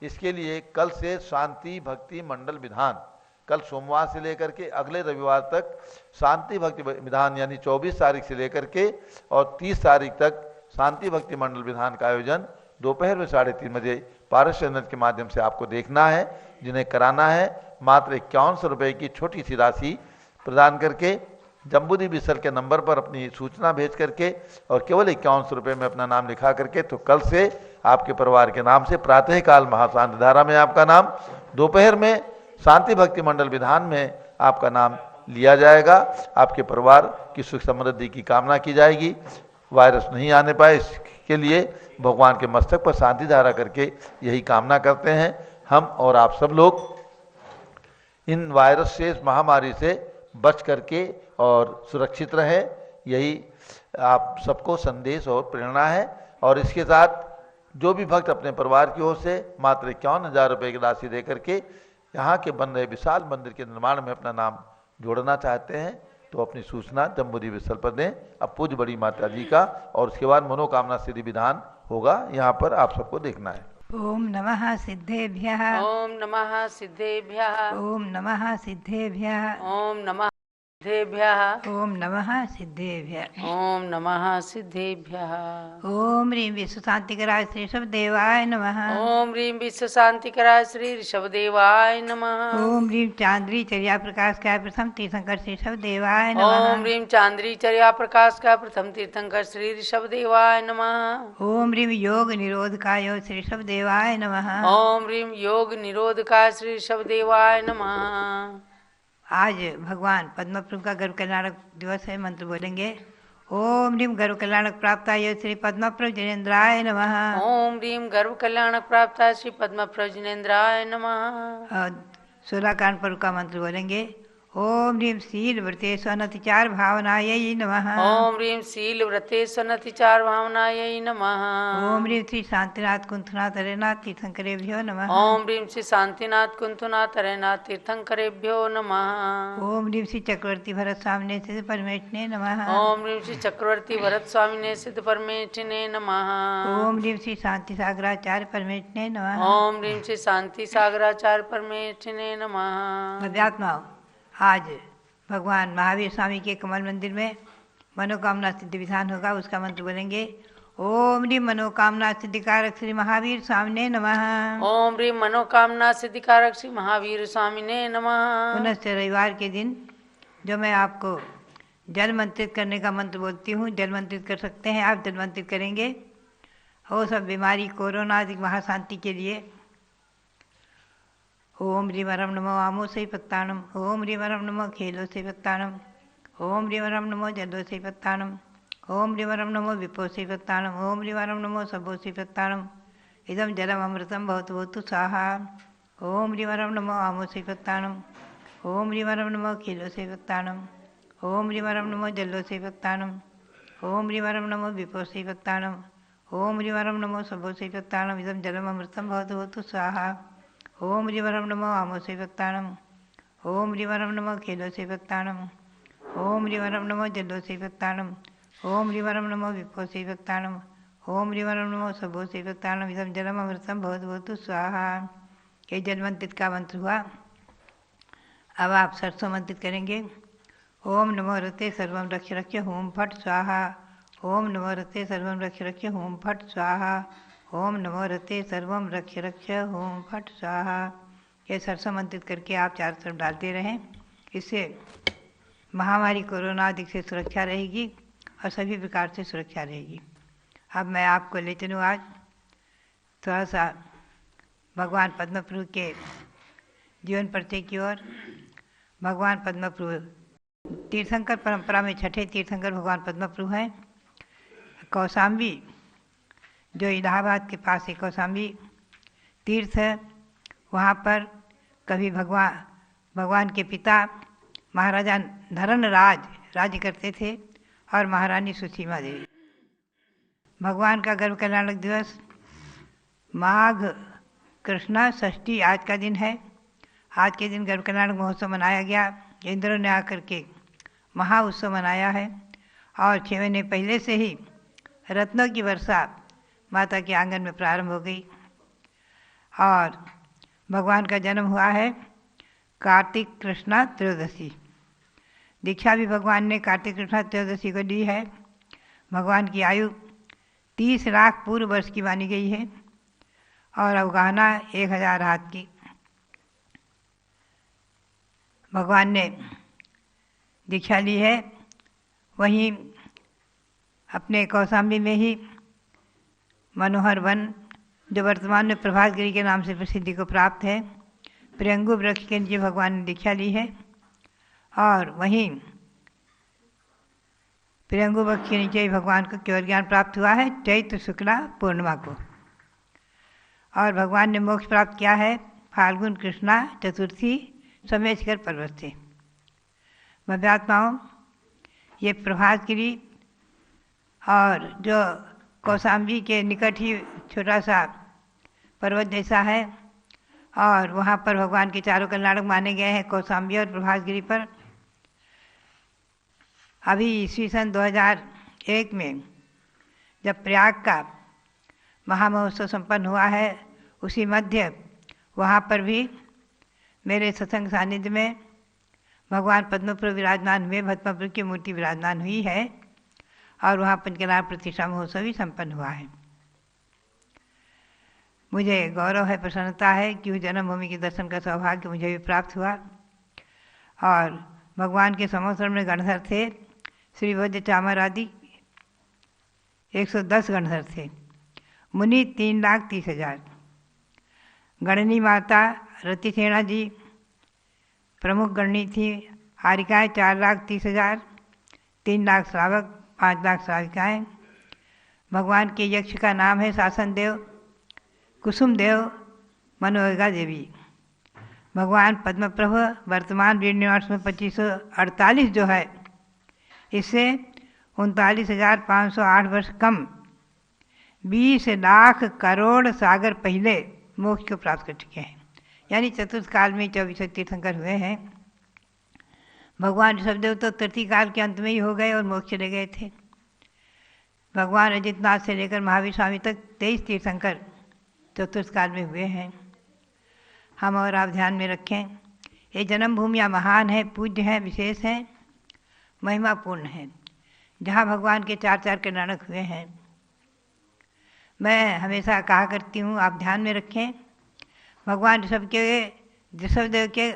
इसके लिए कल से शांति भक्ति मंडल विधान, कल सोमवार से लेकर के अगले रविवार तक शांति भक्ति विधान यानी 24 तारीख से लेकर के और 30 तारीख तक शांति भक्ति मंडल विधान का आयोजन दोपहर में 3:30 बजे पारस चैनल के माध्यम से आपको देखना है। जिन्हें कराना है मात्र 5100 रुपये की छोटी सी राशि प्रदान करके जम्बूद्वीप स्थल के नंबर पर अपनी सूचना भेज करके और केवल 5100 रुपये में अपना नाम लिखा करके, तो कल से आपके परिवार के नाम से प्रातःकाल महाशांति धारा में आपका नाम, दोपहर में शांति भक्ति मंडल विधान में आपका नाम लिया जाएगा। आपके परिवार की सुख समृद्धि की कामना की जाएगी। वायरस नहीं आने पाए इसके लिए भगवान के मस्तक पर शांति धारा करके यही कामना करते हैं हम और आप सब लोग। इन वायरस से, इस महामारी से बच करके और सुरक्षित रहे, यही आप सबको संदेश और प्रेरणा है। और इसके साथ जो भी भक्त अपने परिवार की ओर से मात्र 51,000 रुपये की राशि दे करके यहाँ के बन रहे विशाल मंदिर के निर्माण में अपना नाम जोड़ना चाहते हैं, तो अपनी सूचना जम्बूद्वीप स्थल पर दें। अब पूज्य बड़ी माता जी का और उसके बाद मनोकामना सिद्धि विधान होगा, यहाँ पर आप सबको देखना है। ओम नमः सिद्धेभ्यः। ओम नमः सिद्धेभ्यः। ओम नमः सिद्धेभ्यः। ओम नमः सिद्धेभ्यः। ओम नमः सिद्धेभ्यः। ओम नमः सिद्धेभ्यः। ओम ह्रीं विश्व शांतिकराय श्री ऋषभदेवाय नमः। ओम ह्रीं विश्व शांतिकराय श्री ऋषभदेवाय नमः। ओम ह्रीं चांद्री चर्या प्रकाश काय प्रथम तीर्थंकर श्री ऋषभदेवाय नमः। ओम ह्रीं चांद्री चर्या प्रकाश का प्रथम तीर्थंकर श्री ऋषभदेवाय नमः। ओम ह्रीं योग निरोधकाय श्री ऋषभदेवाय नमः। ओम ह्रीं योग निरोधकाय श्री ऋषभदेवाय नमः। आज भगवान पद्मप्रभु का गर्भ कल्याणक दिवस है। मंत्र बोलेंगे। ओम ह्रीं गर्भ कल्याणक प्राप्ताय श्री पद्मप्रभु जिनेन्द्राय नमः। ओम ह्रीं गर्भ कल्याणक प्राप्ताय श्री पद्मप्रभु जिनेन्द्राय नमः। 16 कांड पर्व का मंत्र बोलेंगे। ओम ह्रीं शील व्रते स्वनतिचार भावनायै नमः। ओम ह्रीं शील व्रते सनतिचार भावनायै नमः। ओम ह्रीं श्री शांतिनाथ कुंथनाथ हरेनाथ तीर्थंकरेभ्यो नमः। ओम ह्रीं श्री शांतिनाथ कुंतुनाथ हरेनाथ तीर्थंकरेभ्यो नमः। ओम ह्रीं श्री चक्रवर्ती भरत स्वामिने सिद्ध परमेष्ठिने नमः। ओम ह्रीं श्री चक्रवर्ती भरत स्वामिने सिद्ध परमेष्ठिने नमः। ओम ह्रीं श्री शांति सागराचार्य परमेष्ठिने नमः। ओम ह्रीं श्री शांति सागराचार्य परमेष्ठिने नमः। अध्यात्मा आज भगवान महावीर स्वामी के कमल मंदिर में मनोकामना सिद्धि विधान होगा, उसका मंत्र बोलेंगे। ओम ह्रीं मनोकामना सिद्धिकारक श्री महावीर स्वामिने नमः। ओम ह्रीं मनोकामना सिद्धिकारक श्री महावीर स्वामिने नमः। पुनश्च रविवार के दिन जो मैं आपको जल मंत्रित करने का मंत्र बोलती हूँ, जल मंत्रित कर सकते हैं आप, जल मंत्रित करेंगे हो सब बीमारी कोरोना आदि महाशांति के लिए। ओम ह्रीं वरम नमो आमो से पत्तानम। ओम ह्रीं वरम नमो खेलो से पत्तानम। ओम ह्रीं वरम नमो जलो से पत्तानम। ओम ह्रीं वरम नमो विपो से पत्तानम। ओम ह्रीं वरम नमो सबो से पत्तानम। इदम जलम अमृतम भवतु भवतु स्वाहा। ओम ह्रीं वरम नमो आमो से पत्तानम। ओम ह्रीं वरम नमो खेलो से पत्तानम। ओम ह्रीं वरम नमो जलो से पत्तानम। ओम ह्रीं वरम नमो विपो से पत्तानम। ओम ह्रीं वरम नमो सबो से पत्तानम। इदम जलम अमृतम भवतु भवतु स्वाहा। ओम ह्रीं वरम नमो आमो से पत्तानम। ओम ह्रीं वरम नमो खेलो से पत्तानम। ओम ह्रीं वरम नमो जलो से पत्तानम। ओम ह्रीं वरम नमो विपो से पत्तानम। ओम ह्रीं वरम नमो सबो से पत्तानम। इदम जलम अमृतम भवतु भवतु स्वाहा। ये जल मंत्रित का मंत्र हुआ। अब आप सरसों मंत्रित करेंगे। ओम नमो रते सर्वम रक्ष रक्ष होम फट स्वाहा। ओम नमो रते सर्वम रक्ष रक्ष होम फट स्वाहा। ओम नमो रते सर्वम रक्ष रक्ष होम फट स्वाहा। ये सरसों मंत्रित करके आप चारों तरफ डालते रहें। इससे महामारी कोरोना आदि से सुरक्षा रहेगी और सभी प्रकार से सुरक्षा रहेगी। अब मैं आपको ले चलूँ आज थोड़ा सा भगवान पद्मप्रभु के जीवन परिचय की ओर। भगवान पद्मप्रभु तीर्थंकर परंपरा में छठे तीर्थंकर भगवान पद्मप्रभु हैं। कौशाम्बी जो इलाहाबाद के पास है कौशाम्बी तीर्थ है, वहाँ पर कभी भगवान के पिता महाराजा धरणराज राज्य करते थे और महारानी सुसीमा देवी। भगवान का गर्भ कल्याणक दिवस माघ कृष्णा षष्ठी आज का दिन है। आज के दिन गर्भ कल्याणक महोत्सव मनाया गया। इंद्र ने आकर के महा उत्सव मनाया है और 6 महीने पहले से ही रत्नों की वर्षा माता के आंगन में प्रारंभ हो गई। और भगवान का जन्म हुआ है कार्तिक कृष्णा त्रयोदशी। दीक्षा भी भगवान ने कार्तिक कृष्णा त्रयोदशी को दी है। भगवान की आयु 30 लाख पूर्व वर्ष की मानी गई है और अवगाहना 1000 हाथ की। भगवान ने दीक्षा ली है वहीं अपने कौशाम्बी में ही मनोहर वन जो वर्तमान में प्रभातगिरी के नाम से प्रसिद्धि को प्राप्त है, प्रियंगु वृक्ष के नीचे भगवान ने दीक्षा ली है। और वहीं प्रियंगु वृक्ष के नीचे ही भगवान को केवल ज्ञान प्राप्त हुआ है चैत्र शुक्ला पूर्णिमा को। और भगवान ने मोक्ष प्राप्त किया है फाल्गुन कृष्णा चतुर्थी सोमेश्वर पर्वत से। भव्यात्माओं, ये प्रभातगिरी और जो कौशाम्बी के निकट ही छोटा सा पर्वत जैसा है और वहाँ पर भगवान के चारों कल्याणक माने गए हैं कौशाम्बी और प्रभातगिरी पर। अभी ईस्वी सन 2001 में जब प्रयाग का महामहोत्सव संपन्न हुआ है, उसी मध्य वहाँ पर भी मेरे सत्संग सानिध्य में भगवान पद्मप्रभु विराजमान हुए, पद्मप्रभु की मूर्ति विराजमान हुई है और वहाँ पंचकला प्रतिष्ठा महोत्सव भी संपन्न हुआ है। मुझे गौरव है, प्रसन्नता है कि उस जन्मभूमि के दर्शन का सौभाग्य मुझे भी प्राप्त हुआ। और भगवान के समोत्सव में गणधर थे श्री वैद्य चामर आदि 110 गणधर थे, मुनि 3,30,000। गणनी माता रतिसेना जी प्रमुख गणनी थी। हारिकाएँ 4,30,000, 3 लाख श्रावक, 5 लाख श्राविकाएँ। भगवान के यक्ष का नाम है शासन देव, कुसुम देव, मनोवेगा देवी। भगवान पद्मप्रभ वर्तमान वीर निवास में 2548 जो है, इससे 39,508 वर्ष कम 20 लाख करोड़ सागर पहले मोक्ष को प्राप्त कर चुके हैं। यानी चतुर्थ काल में 24 तीर्थंकर हुए हैं। भगवान ऋषभदेव तो तृतीय काल के अंत में ही हो गए और मोक्ष चले गए थे। भगवान अजितनाथ से लेकर महावीर स्वामी तक 23 तीर्थंकर चतुर्थ काल में हुए हैं। हम और आप ध्यान में रखें, ये जन्मभूमियाँ महान है, पूज्य हैं, विशेष हैं, महिमापूर्ण हैं, जहाँ भगवान के 4 कल्याणक हुए हैं। मैं हमेशा कहा करती हूँ, आप ध्यान में रखें, भगवान ऋषभदेव के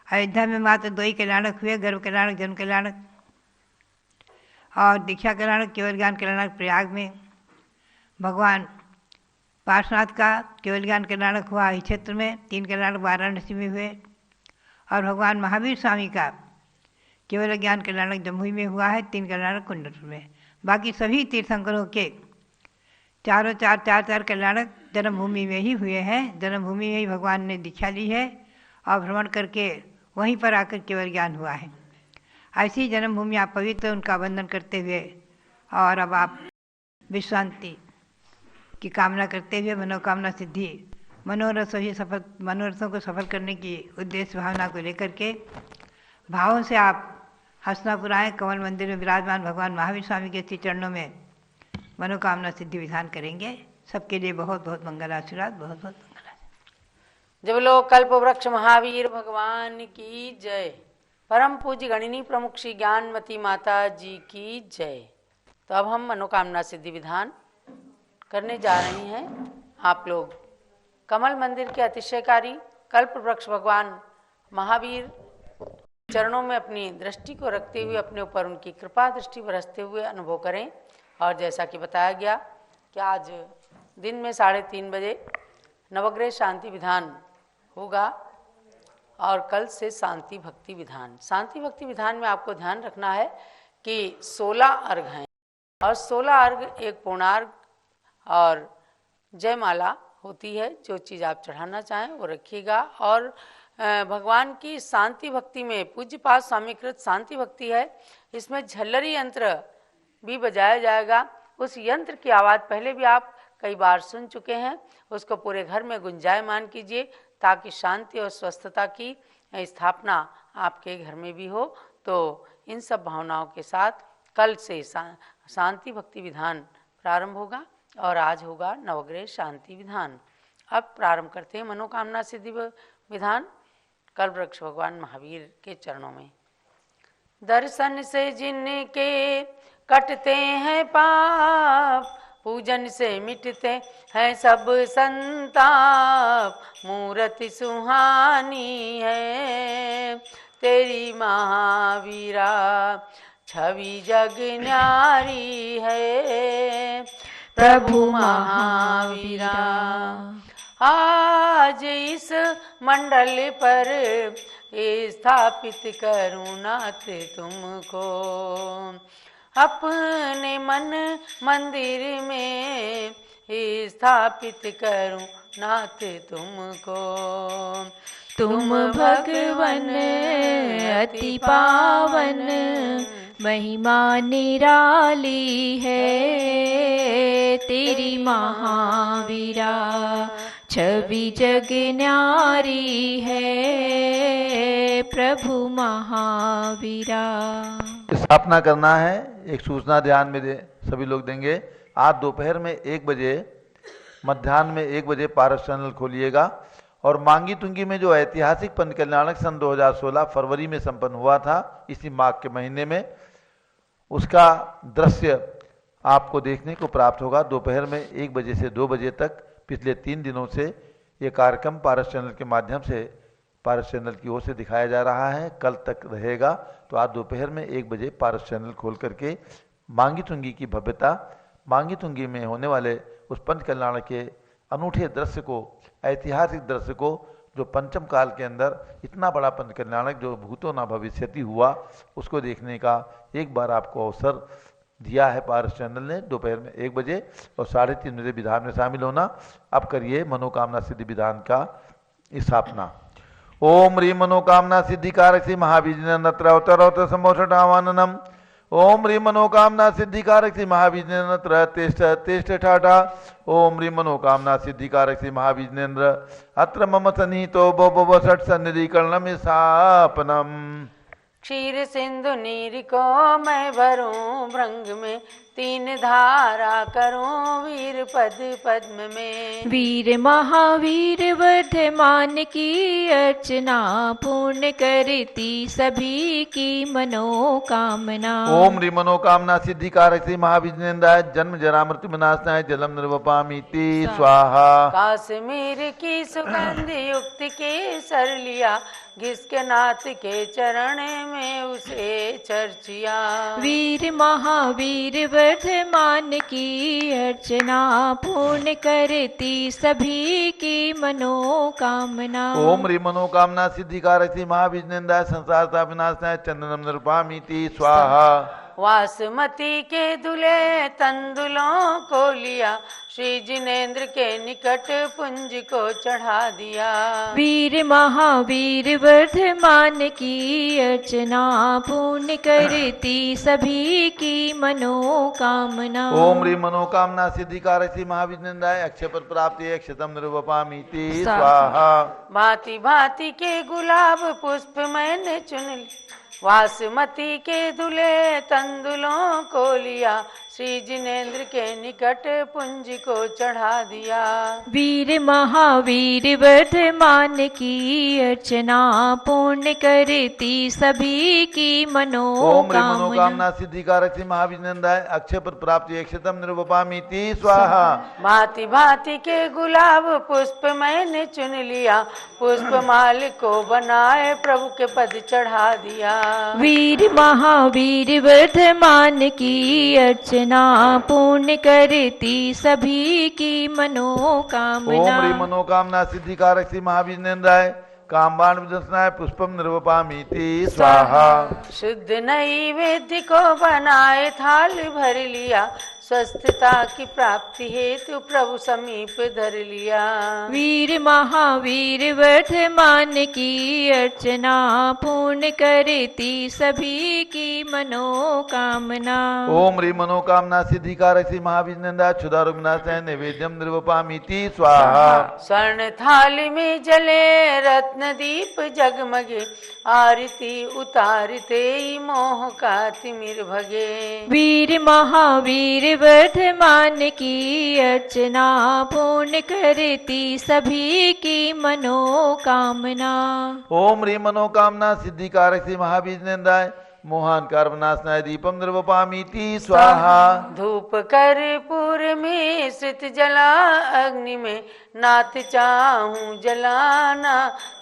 अयोध्या में मात्र 2 ही कल्याणक हुए, गर्भ कल्याणक, जन्म कल्याणक, और दीक्षा कल्याणक, केवल ज्ञान कल्याणक प्रयाग में। भगवान पार्श्वनाथ का केवल ज्ञान कल्याणक हुआ इस क्षेत्र में, 3 कल्याणक वाराणसी में हुए, और भगवान महावीर स्वामी का केवल ज्ञान कल्याणक जम्मू में हुआ है, 3 कल्याणक कुंडलपुर में। बाकी सभी तीर्थंकरों के चार कल्याणक जन्मभूमि में ही हुए हैं। जन्मभूमि में ही भगवान ने दीक्षा ली है और भ्रमण करके वहीं पर आकर केवल ज्ञान हुआ है। ऐसी जन्मभूमि आप पवित्र उनका वंदन करते हुए, और अब आप विश्रांति की कामना करते हुए मनोकामना सिद्धि, मनोरथों को सफल करने की उद्देश्य भावना को लेकर के भावों से आप हस्तिनापुर आए, कमल मंदिर में विराजमान भगवान महावीर स्वामी के श्री चरणों में मनोकामना सिद्धि विधान करेंगे। सबके लिए बहुत बहुत मंगल आशीर्वाद, बहुत बहुत मंगल। जब लोग कल्प वृक्ष महावीर भगवान की जय। परम पूज्य गणिनी प्रमुख श्री ज्ञानमती माता जी की जय। तो अब हम मनोकामना सिद्धि विधान करने जा रहे हैं। आप लोग कमल मंदिर के अतिशयकारी कल्प वृक्ष भगवान महावीर चरणों में अपनी दृष्टि को रखते हुए अपने ऊपर उनकी कृपा दृष्टि बरसते हुए अनुभव करें। और जैसा कि बताया गया कि आज दिन में 3:30 बजे नवग्रह शांति विधान होगा और कल से शांति भक्ति विधान। शांति भक्ति विधान में आपको ध्यान रखना है कि 16 अर्घ हैं और 16 अर्घ एक पूर्णार्घ और जयमाला होती है। जो चीज़ आप चढ़ाना चाहें वो रखिएगा। और भगवान की शांति भक्ति में पूज्यपाद स्वामीकृत शांति भक्ति है, इसमें झल्लरी यंत्र भी बजाया जाएगा। उस यंत्र की आवाज़ पहले भी आप कई बार सुन चुके हैं, उसको पूरे घर में गुंजायमान कीजिए ताकि शांति और स्वस्थता की स्थापना आपके घर में भी हो। तो इन सब भावनाओं के साथ कल से शांति भक्ति विधान प्रारंभ होगा और आज होगा नवग्रह शांति विधान। अब प्रारंभ करते हैं मनोकामना सिद्धि विधान कल्प वृक्ष भगवान महावीर के चरणों में। दर्शन से जिनके कटते हैं पाप, पूजन से मिटते हैं सब संताप, मूर्ति सुहानी है तेरी महावीरा, छवि जग न्यारी है प्रभु महावीरा। आज इस मंडल पर स्थापित करूं नाथ तुमको, अपने मन मंदिर में स्थापित करूं नाथ तुमको। तुम भगवन अति पावन, महिमा निराली है तेरी महावीरा, छवि जग न्यारी है प्रभु महावीरा। स्थापना करना है। एक सूचना ध्यान में दे सभी लोग देंगे। आज दोपहर में 1 बजे, मध्याह्न में 1 बजे पारस चैनल खोलिएगा और मांगी तुंगी में जो ऐतिहासिक पंच कल्याणक सन 2016 फरवरी में संपन्न हुआ था, इसी माघ के महीने में, उसका दृश्य आपको देखने को प्राप्त होगा। दोपहर में 1 बजे से 2 बजे तक पिछले 3 दिनों से ये कार्यक्रम पारस चैनल के माध्यम से, पारस चैनल की ओर से दिखाया जा रहा है। कल तक रहेगा। तो आज दोपहर में 1 बजे पारस चैनल खोल करके मांगी तुंगी की भव्यता, मांगी तुंगी में होने वाले उस पंच कल्याण के अनूठे दृश्य को, ऐतिहासिक दृश्य को, जो पंचम काल के अंदर इतना बड़ा पंच कल्याणक जो भूतो न भविष्यति हुआ, उसको देखने का एक बार आपको अवसर दिया है पारस चैनल ने। दोपहर में 1 बजे और 3:30 बजे विधान में शामिल होना। अब करिए मनोकामना सिद्धि विधान का स्थापना। ओम ह्रीं मनोकामना सिद्धिकारक श्री महाविजयनत्र अवतरोत्तर सम्मोषणावाननम। ओम ह्रीं मनोकामना सिद्धिकारक श्री महाविजयनत्र तिष्ठ तिष्ठ ठाठा। ओम ह्रीं मनोकामना सिद्धिकारक श्री महाविजयेंद्र अत्र मम सन्निहितो भव षट सन्निधिकरणम स्थापनम। क्षीर सिंधु नीर को मैं भरूं भृंग में, तीन धारा करूं वीर पद पद्म में। वीर महावीर वर्धमान की अर्चना, पूर्ण करती सभी की मनोकामना। ओम ह्रीं मनोकामना सिद्धिकारक श्री महाविजयेंद्राय जन्म जरा मृत्यु विनाशनाय जलम निर्वपामीति स्वाहा। काश्मीर की सुगंध युक्त के सर लिया, जिसके नाथ के चरण में उसे चर्चिया। वीर महावीर वर्धमान की अर्चना, पूर्ण करती सभी की मनोकामना। ओम ह्रीं मनोकामना सिद्धिकारक श्री महाविजयेंद्राय संसारता विनाशनाय चंदनम निर्वपामीति स्वाहा। वासमती के दुले तंदुलों को लिया, श्री जिनेन्द्र के निकट पुंज को चढ़ा दिया। वीर महावीर वर्धमान की अर्चना, पूर्ण करती सभी की मनोकामना। ओम ह्रीं मनोकामना सिद्धिकारक श्री महाविजयेंद्राय अक्षय पद प्राप्ति अक्षतम निर्वपामीति स्वाहा। भांति भांति के गुलाब पुष्प मैंने चुन ली, वासमती के दुले तंदुलों को लिया, श्री जिनेन्द्र के निकट पुंज को चढ़ा दिया। वीर महावीर वर्धमान की अर्चना, पूर्ण करती सभी की ओम ह्रीं मनोकामना। मनोकामना सिद्धिकारक श्री महाविजयेंद्राय अक्षय पद प्राप्ति अक्षतम निर्वपामीति स्वाहा। भांति भांति के गुलाब पुष्प मैंने चुन लिया, पुष्प माल को बनाए प्रभु के पद चढ़ा दिया। वीर महावीर वर्धमान की अर्चना, पूर्ण करती सभी की मनोकामना। ओम ह्रीं मनोकामना सिद्धिकारक श्री महाविजयेंद्राय कामबाण विदर्शनाय पुष्पम निर्वपामीति स्वाहा। शुद्ध नैवेद्य को बनाए थाल भर लिया, स्वस्थता की प्राप्ति हेतु प्रभु समीप धर लिया। वीर महावीर वर्धमान की अर्चना, पूर्ण करती सभी की मनोकामना। ओम ह्रीं मनोकामना सिद्धिकारक श्री महाविजयेंद्राय क्षुधारोग विनाशनाय नैवेद्यम निर्वपामीति स्वाहा। स्वर्ण थाल में जले रत्न दीप जगमगे, आरती उतारते ही मोह का तिमिर भगे। वीर महावीर वर्धमान की अर्चना, पूर्ण करती सभी की मनोकामना। ओम ह्रीं मनोकामना सिद्धिकारक श्री महाविजयेंद्राय मोहानकार विनाशनाय दीपम निर्वपामीति स्वाहा। धूप कर्पूर में श्रित जला अग्नि में, नाथ चाहूं जलाना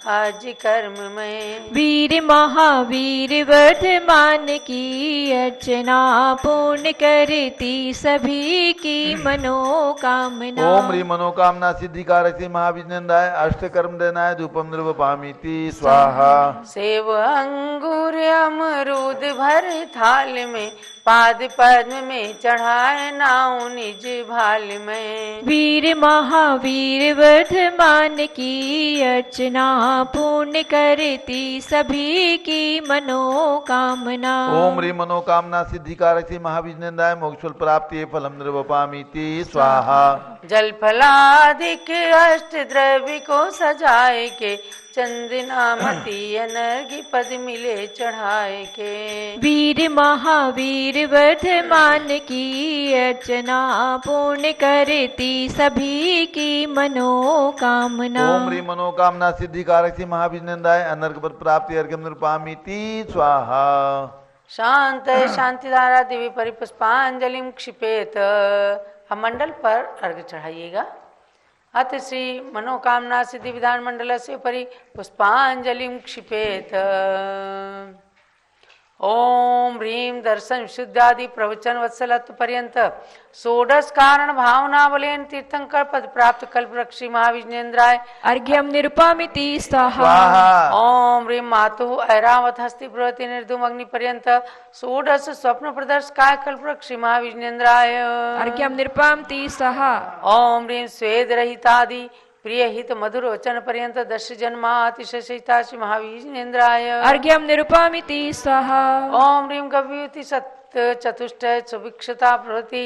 आज कर्म में। वीर महावीर वर्धमान की अर्चना, पूर्ण करती सभी की मनोकामना। ओम ह्रीं मनोकामना सिद्धिकारक श्री महाविजयेंद्राय अष्टकर्म देनाय धूपम निर्वपामीति स्वाहा। सेव अंगूर अमरूद भर थाल में, पाद पद्म में चढ़ाए नाऊ निज भाल में। वीर महावीर वर्धमान की अर्चना, पूर्ण करती सभी की मनोकामना। ओम ह्रीं मनोकामना सिद्धिकारक श्री महाविजयेंद्राय मोक्षफल प्राप्ति फलम निर्वपामीति स्वाहा। जल फलादिक अष्ट द्रव्य को सजाए के, चंदनामती अनर्घ्य पद मिले चढ़ाए के। वीर महावीर वर्धमान की अर्चना, पूर्ण करती सभी की मनोकामना। ओम ह्रीं मनोकामना सिद्धिकारक श्री महाविजयेंद्राय अनर्घ्य पद प्राप्ति अर्घ्यम निर्वपामीति स्वाहा। शांत शांतिधारा दिव्य परिपुष्पांजलिम क्षिपेत। अब मंडल पर अर्घ्य चढ़ाइएगा। अथ श्री मनोकामना सिद्धि विधान मंडल से परि पुष्पांजलिम क्षिपेत। ओम ह्रीं दर्शन विशुद्धादि प्रवचन वत्सलत्व पर्यंत षोडश कारण भावना बलेन तीर्थंकर पद प्राप्त कल्पवृक्ष श्री महाविजयेंद्राय अर्घ्यम निरुपामिति स्वाहा। स्वाहा। ओम ह्रीं मातु ऐरावत हस्ति प्रवृत्ति निर्धूम अग्नि पर्यंत षोडश स्वप्न प्रदर्श काय कल्पवृक्ष श्री महाविजयेंद्राय अर्घ्यम निरुपामिति स्वाहा। ओम ह्रीं स्वेद रहितादि प्रिय हित मधुर वचन पर्यंत दश जन्मातिशय सहिता श्री महावीर जिनेन्द्राय अर्घ्यम निरुपामिति स्वाहा। ओम ह्रीं गव्युति सत्य चतुष्टय सुभिक्षता प्रभृति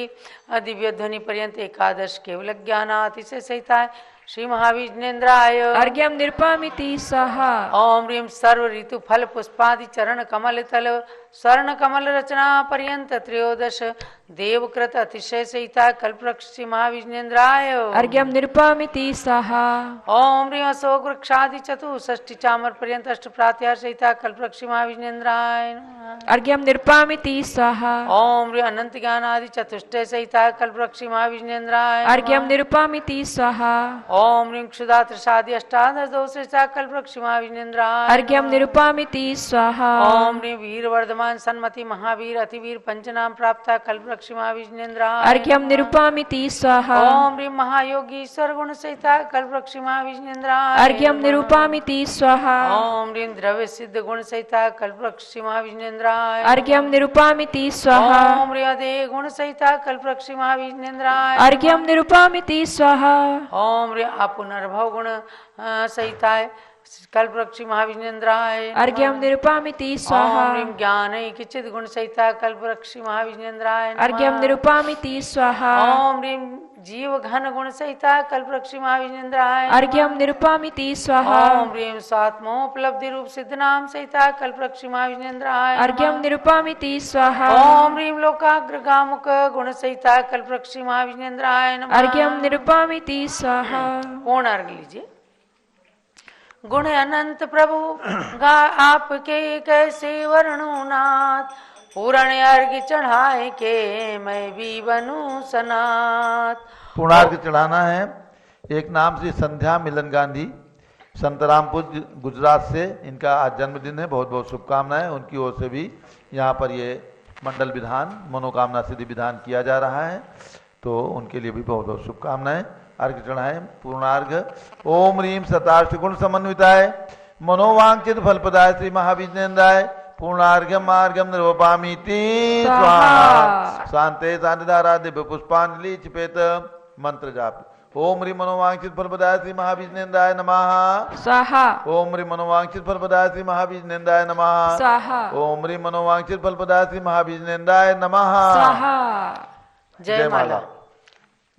दिव्य ध्वनि पर्यंत एकादश केवल ज्ञानातिशय सहिता श्री महावीर जिनेन्द्राय अर्घ्यम निरुपामिति स्वाहा। ओम ह्रीं सर्व ऋतु फल पुष्पादि चरण कमल तल स्वर्ण कमल रचना पर्यंत त्रयोदश देवकृत अतिशय सहिता कल्पवृक्ष श्री महावीर जिनेन्द्राय अर्घ्यम निरुपामिति स्वाहा। ओम ह्रीं अशोक वृक्षादि चतुष्षष्टि चामर पर्यंत अष्ट प्रात्यार सहिता कल्पवृक्ष श्री महावीर जिनेन्द्राय अर्घ्यम निरुपामिति स्वाहा। ओम ह्रीं अनंत ज्ञान आदि चतुष्टय सहिता कल्पवृक्ष श्री महावीर जिनेन्द्राय अर्घ्यम निरुपामिति स्वाहा। ओम ह्रीं क्षुधा त्रिषादि अष्टादश दोष सहिता कल्पवृक्ष श्री महावीर जिनेन्द्राय अर्घ्यम निरुपामिति स्वाहा। ओम ह्रीं वीर वर्धमान सन्मति महावीर अतिवीर पंचनाम प्राप्त कल्पवृक्ष महावीर जिनेन्द्राय अर्घ्यम निरुपामिति स्वाहा। ओम ह्रीं महायोगी ईश्वर गुण सहिता कल्पवृक्ष महावीर जिनेन्द्राय अर्घ्यम निरुपामिति स्वाहा। ओम ह्रीं द्रव्य सिद्ध गुण सहिता कल्पवृक्ष महावीर जिनेन्द्राय अर्घ्यम निरुपामिति स्वाहा। ओम ह्रीं अदे गुण सहिता कल्पवृक्ष महावीर जिनेन्द्राय अर्घ्यम निरुपामिति स्वाहा। ओम ह्रीं अपुनर्भव गुण सहिता कल्पवृक्ष महावीर जिनेन्द्राय अर्घ्यम निरुपामिति स्वाहा। ओम ह्रीं ज्ञान किचित गुण सहिता कल्पवृक्ष महावीर जिनेन्द्राय अर्घ्यम निरुपामिति स्वाहा। ओम ह्रीं जीव घन गुण सहिता कल्पवृक्ष महावीर जिनेन्द्राय अर्घ्यम निरुपामिति स्वाहा। ओम ह्रीं स्वात्मोपलब्धि रूप सिद्ध नाम सहिता कल्पवृक्ष महावीर जिनेन्द्राय अर्घ्यम निरुपामिति स्वाहा। ओम ह्रीं लोकाग्रगामुक गुण सहिता कल्पवृक्ष महावीर जिनेन्द्राय अर्घ्यम निरुपामिति स्वाहा। पूर्ण अर्घ लीजिए। गुण अनंत प्रभु गा आपके कैसे वर्णू नाथ पूर्ण अर्घ चढ़ाए के मैं भी बनूं सनाथ। पूर्णार्घ चढ़ाना है। एक नाम से संध्या मिलन गांधी संतरामपुर गुजरात से, इनका आज जन्मदिन है। बहुत बहुत शुभकामनाएं। उनकी ओर से भी यहाँ पर ये मंडल विधान मनोकामना सिद्धि विधान किया जा रहा है, तो उनके लिए भी बहुत बहुत शुभकामनाएं। अर्घ चढ़ाएं। पूर्णार्घ। ओम ह्रीं सताष्ट गुण समन्विताय मनोवांछित फलप्रदाय श्री महावीर जिनेन्द्राय पूर्णार्घ्यम मार्गम निरूपामीति स्वाहा। शांते शांतिधारा दिव्य पुष्पांजलि चिपेत मंत्र जाप। ओम ह्रीं मनोवांछित फलप्रदाय श्री महावीर जिनेन्द्राय नमः स्वाहा। ओम ह्रीं मनोवांछित फलप्रदाय श्री महावीर जिनेन्द्राय नमः स्वाहा। ओम ह्रीं मनोवांछित फलप्रदाय श्री महावीर जिनेन्द्राय नमः स्वाहा। जय माला।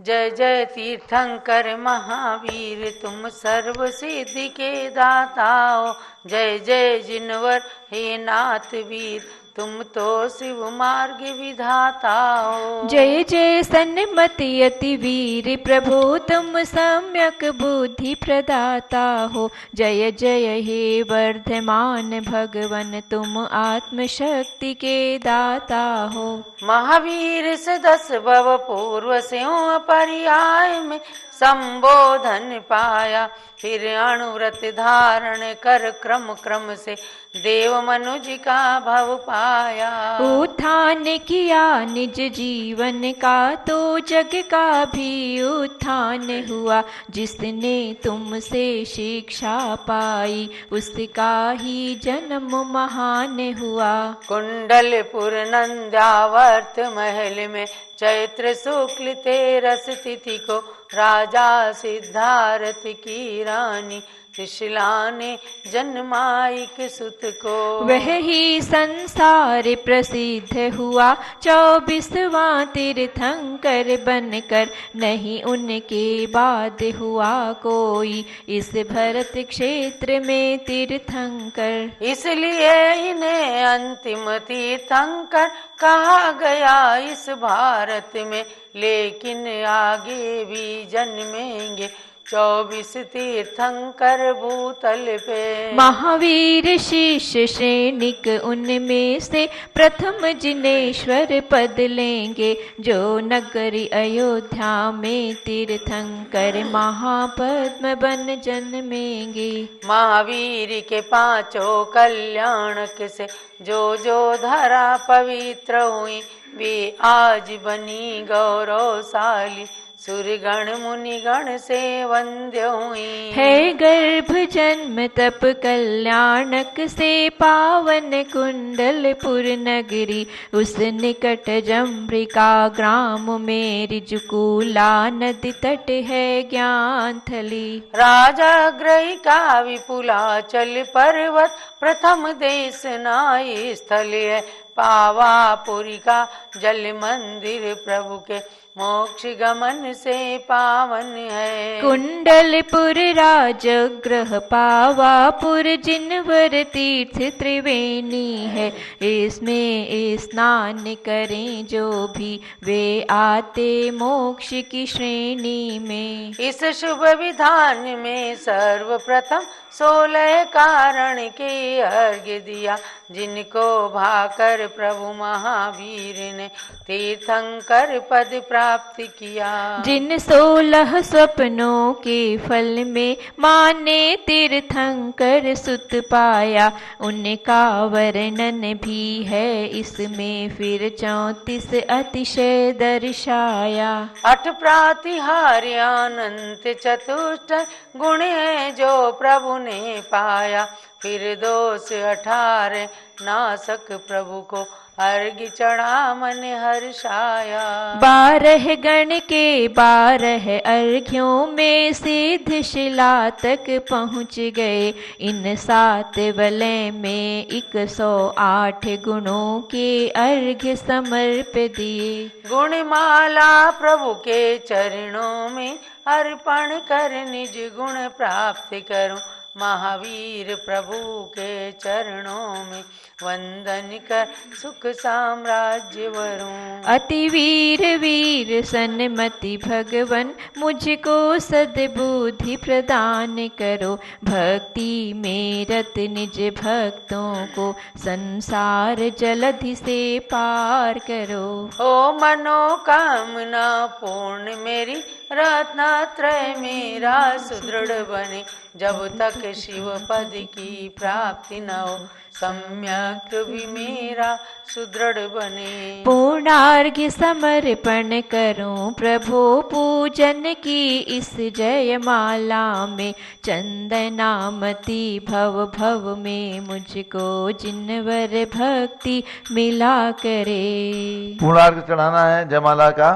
जय जय तीर्थंकर महावीर तुम सर्व सिद्धि के दाता हो। जय जय जिनवर हे नाथ वीर तुम तो शिव मार्ग विधाता हो। जय जय सन्मति अति वीर प्रभु तुम सम्यक बुद्धि प्रदाता हो। जय जय हे वर्धमान भगवन तुम आत्मशक्ति के दाता हो। महावीर से 10 भव पूर्व से पर्याय में संबोधन पाया फिर अणुव्रत धारण कर क्रम क्रम से देव मनुज का भव पाया। उत्थान किया निज जीवन का तो जग का भी उत्थान हुआ। जिसने तुमसे शिक्षा पाई उसका ही जन्म महान हुआ। कुंडलपुर नंद्यावर्त महल में चैत्र शुक्ल तेरस तिथि को राजा सिद्धार्थ की रानी त्रिशला ने जन्माइक सुत को। वह ही संसार प्रसिद्ध हुआ 24वां तीर्थंकर बनकर। नहीं उनके बाद हुआ कोई इस भरत क्षेत्र में तीर्थंकर। इसलिए इन्हें अंतिम तीर्थंकर कहा गया इस भारत में। लेकिन आगे भी जन्मेंगे 24 तीर्थंकर भूतल पे। महावीर शीश श्रेणिक उनमें से प्रथम जिनेश्वर पद लेंगे। जो नगरी अयोध्या में तीर्थंकर महापद्म बन जन्मेंगे। महावीर के 5 कल्याणक से जो धरा पवित्र हुई वे आज बनी गौरवशाली सुरगण मुनिगण से वंद्य हुई। है गर्भ जन्म तप कल्याणक से पावन कुंडलपुर नगरी, उस निकट जम्बिका ग्राम में ऋजुकूला नदी तट है ज्ञान थली। राजा ग्रही का विपुलाचल पर्वत प्रथम देश नाई स्थल है, पावापुरी का जल मंदिर प्रभु के मोक्ष गमन से पावन है। कुंडलपुर राजगृह पावापुर जिनवर तीर्थ त्रिवेणी है, इसमें स्नान करें जो भी वे आते मोक्ष की श्रेणी में। इस शुभ विधान में सर्वप्रथम 16 कारण के अर्घ्य दिया, जिनको भाकर प्रभु महावीर ने तीर्थंकर पद प्राप्त किया। जिन 16 स्वप्नों के फल में माने तीर्थंकर सुत पाया, उनका वर्णन भी है इसमें फिर 34 अतिशय दर्शाया। 8 प्रातिहार्य अनंत चतुष्ट गुण है जो प्रभु ने पाया, फिर 2 से 18 नासक प्रभु को अर्घ्य चढ़ा मन हर्षाया। 12 गण के 12 अर्घ्यों में सिद्ध शिला तक पहुँच गए, इन 7 वलय में 108 गुणों के अर्घ्य समर्पित दिए। गुणमाला प्रभु के चरणों में अर्पण कर निज गुण प्राप्त करूं, महावीर प्रभु के चरणों में वंदन कर सुख साम्राज्य वरूं। अति वीर वीर सन्मति भगवन मुझको सद्बुद्धि प्रदान करो, भक्ति में रत निज भक्तों को संसार जलधि से पार करो। ओ मनोकामना पूर्ण मेरी रत्नत्रय मेरा सुदृढ़ बने, जब तक शिव पद की प्राप्ति न हो सम्यक भी मेरा सुदृढ़ बने। पूर्णार्घ्य समर्पण करूं प्रभु पूजन की इस जयमाला में, चंदनामती भव भव में मुझको जिनवर भक्ति मिला करे। पूर्णार्घ चढ़ाना है जयमाला का।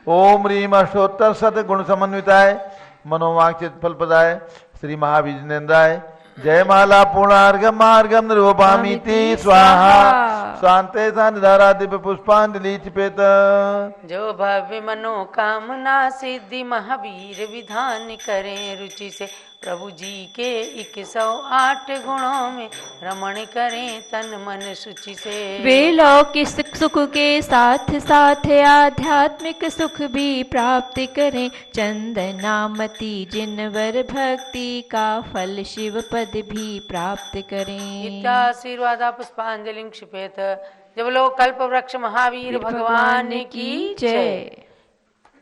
ओम ह्रीम अष्टोत्तर शत गुण समन्विताय मनोवांछित फलप्रदाय श्री महावीर नंदाय जयमाला पूर्णार्घ मार्गम निरूपामीति स्वाहा। शांते निधारा दिव्य पुष्पांजलि चिपेत। जो भव्य मनोकामना सिद्धि महावीर विधान करें रुचि से, प्रभु जी के 108 गुणों में रमण करें तन मन शुचि से। वे लौकिक सुख के साथ साथ आध्यात्मिक सुख भी प्राप्त करें, चंदनामती जिनवर भक्ति का फल शिव पद भी प्राप्त करें। इत्याशीर्वादा पुष्पांजलि क्षिपेत। जब लोग कल्प वृक्ष महावीर भगवान की जय।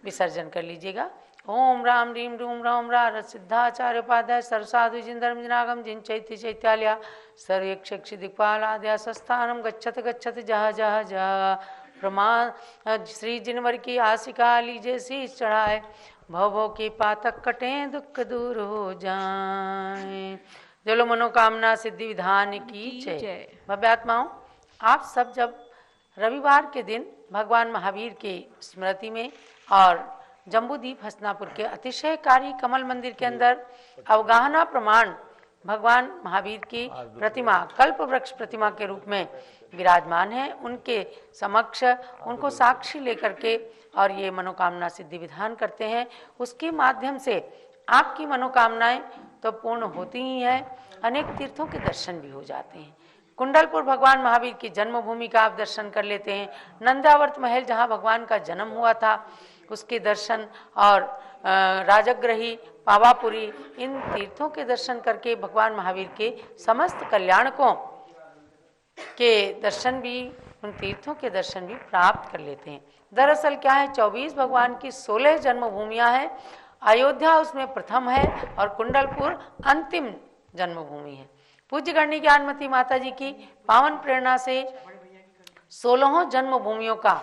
विसर्जन कर लीजिएगा। ओम राम रीम रूम राम रा सिद्धाचार्य पादाय सरसाधु जिंदरम जिनागम जिन चैत्य चैत्यालया सर्वेक्षक्ष दिक्पालाद्या संस्थानम गच्छत गच्छत जहा जहा जहा। प्रमाण श्री जिनवर की आशिका लीजे शीश चढ़ाए, भव भव के पातक कटे दुख दूर हो जाए। चलो मनोकामना सिद्धि विधान की जय। भव्यात्माओं, आप सब जब रविवार के दिन भगवान महावीर के स्मृति में और जम्बूद्वीप हस्तिनापुर के अतिशयकारी कमल मंदिर के अंदर अवगाहना प्रमाण भगवान महावीर की प्रतिमा कल्प वृक्ष प्रतिमा के रूप में विराजमान है, उनके समक्ष उनको साक्षी लेकर के और ये मनोकामना सिद्धि विधान करते हैं। उसके माध्यम से आपकी मनोकामनाएं तो पूर्ण होती ही हैं, अनेक तीर्थों के दर्शन भी हो जाते हैं। कुंडलपुर भगवान महावीर की जन्मभूमि का आप दर्शन कर लेते हैं। नंदावर्त महल जहाँ भगवान का जन्म हुआ था उसके दर्शन और राजगृही पावापुरी इन तीर्थों के दर्शन करके भगवान महावीर के समस्त कल्याणकों के दर्शन भी, उन तीर्थों के दर्शन भी प्राप्त कर लेते हैं। दरअसल क्या है, 24 भगवान की 16 जन्मभूमियां हैं। अयोध्या उसमें प्रथम है और कुंडलपुर अंतिम जन्मभूमि है। पूज्य गणनी ज्ञानमती माता जी की पावन प्रेरणा से 16 जन्मभूमियों का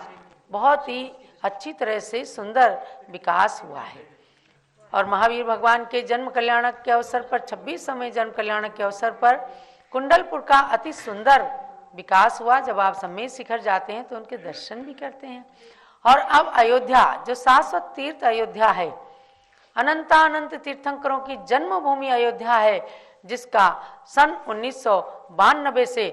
बहुत ही अच्छी तरह से सुंदर विकास हुआ है। और महावीर भगवान के जन्म कल्याणक के अवसर पर 26वें जन्म कल्याणक के अवसर पर कुंडलपुर का अति सुंदर विकास हुआ। जब आप सम्मेद शिखर जाते हैं तो उनके दर्शन भी करते हैं। और अब अयोध्या जो शाश्वत तीर्थ अयोध्या है, अनंतानंत तीर्थंकरों की जन्मभूमि अयोध्या है, जिसका सन 1992 से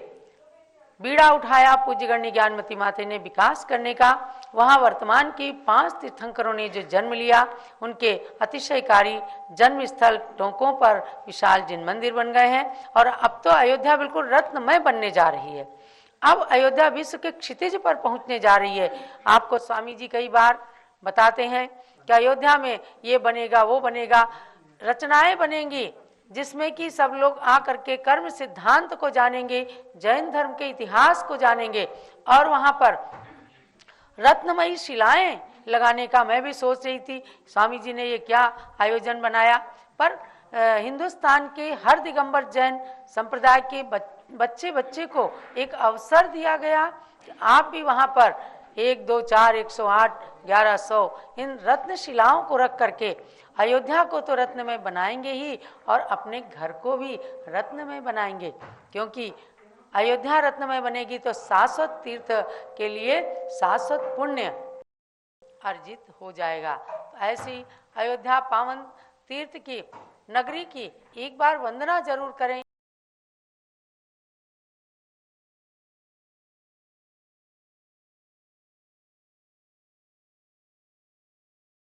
बीड़ा उठाया पूज्य गणनी ज्ञानमती माता ने विकास करने का। वहां वर्तमान की 5 तीर्थंकरों ने जो जन्म लिया, उनके अतिशयकारी जन्म स्थल टोंकों पर विशाल जिन मंदिर बन गए हैं। और अब तो अयोध्या बिल्कुल रत्नमय बनने जा रही है। अब अयोध्या विश्व के क्षितिज पर पहुंचने जा रही है। आपको स्वामी जी कई बार बताते हैं कि अयोध्या में ये बनेगा वो बनेगा, रचनाएं बनेंगी जिसमें कि सब लोग आकर के कर्म सिद्धांत को जानेंगे, जैन धर्म के इतिहास को जानेंगे। और वहां पर रत्नमयी शिलाएं लगाने का मैं भी सोच रही थी, स्वामी जी ने ये क्या आयोजन बनाया। पर हिंदुस्तान के हर दिगंबर जैन संप्रदाय के बच्चे बच्चे को एक अवसर दिया गया कि आप भी वहां पर 1, 2, 4, 108, 1100 इन रत्न शिलाओं को रख करके अयोध्या को तो रत्न में बनाएंगे ही और अपने घर को भी रत्न में बनाएंगे। क्योंकि अयोध्या रत्न में बनेगी तो शाश्वत तीर्थ के लिए शाश्वत पुण्य अर्जित हो जाएगा। तो ऐसी अयोध्या पावन तीर्थ की नगरी की एक बार वंदना जरूर करें।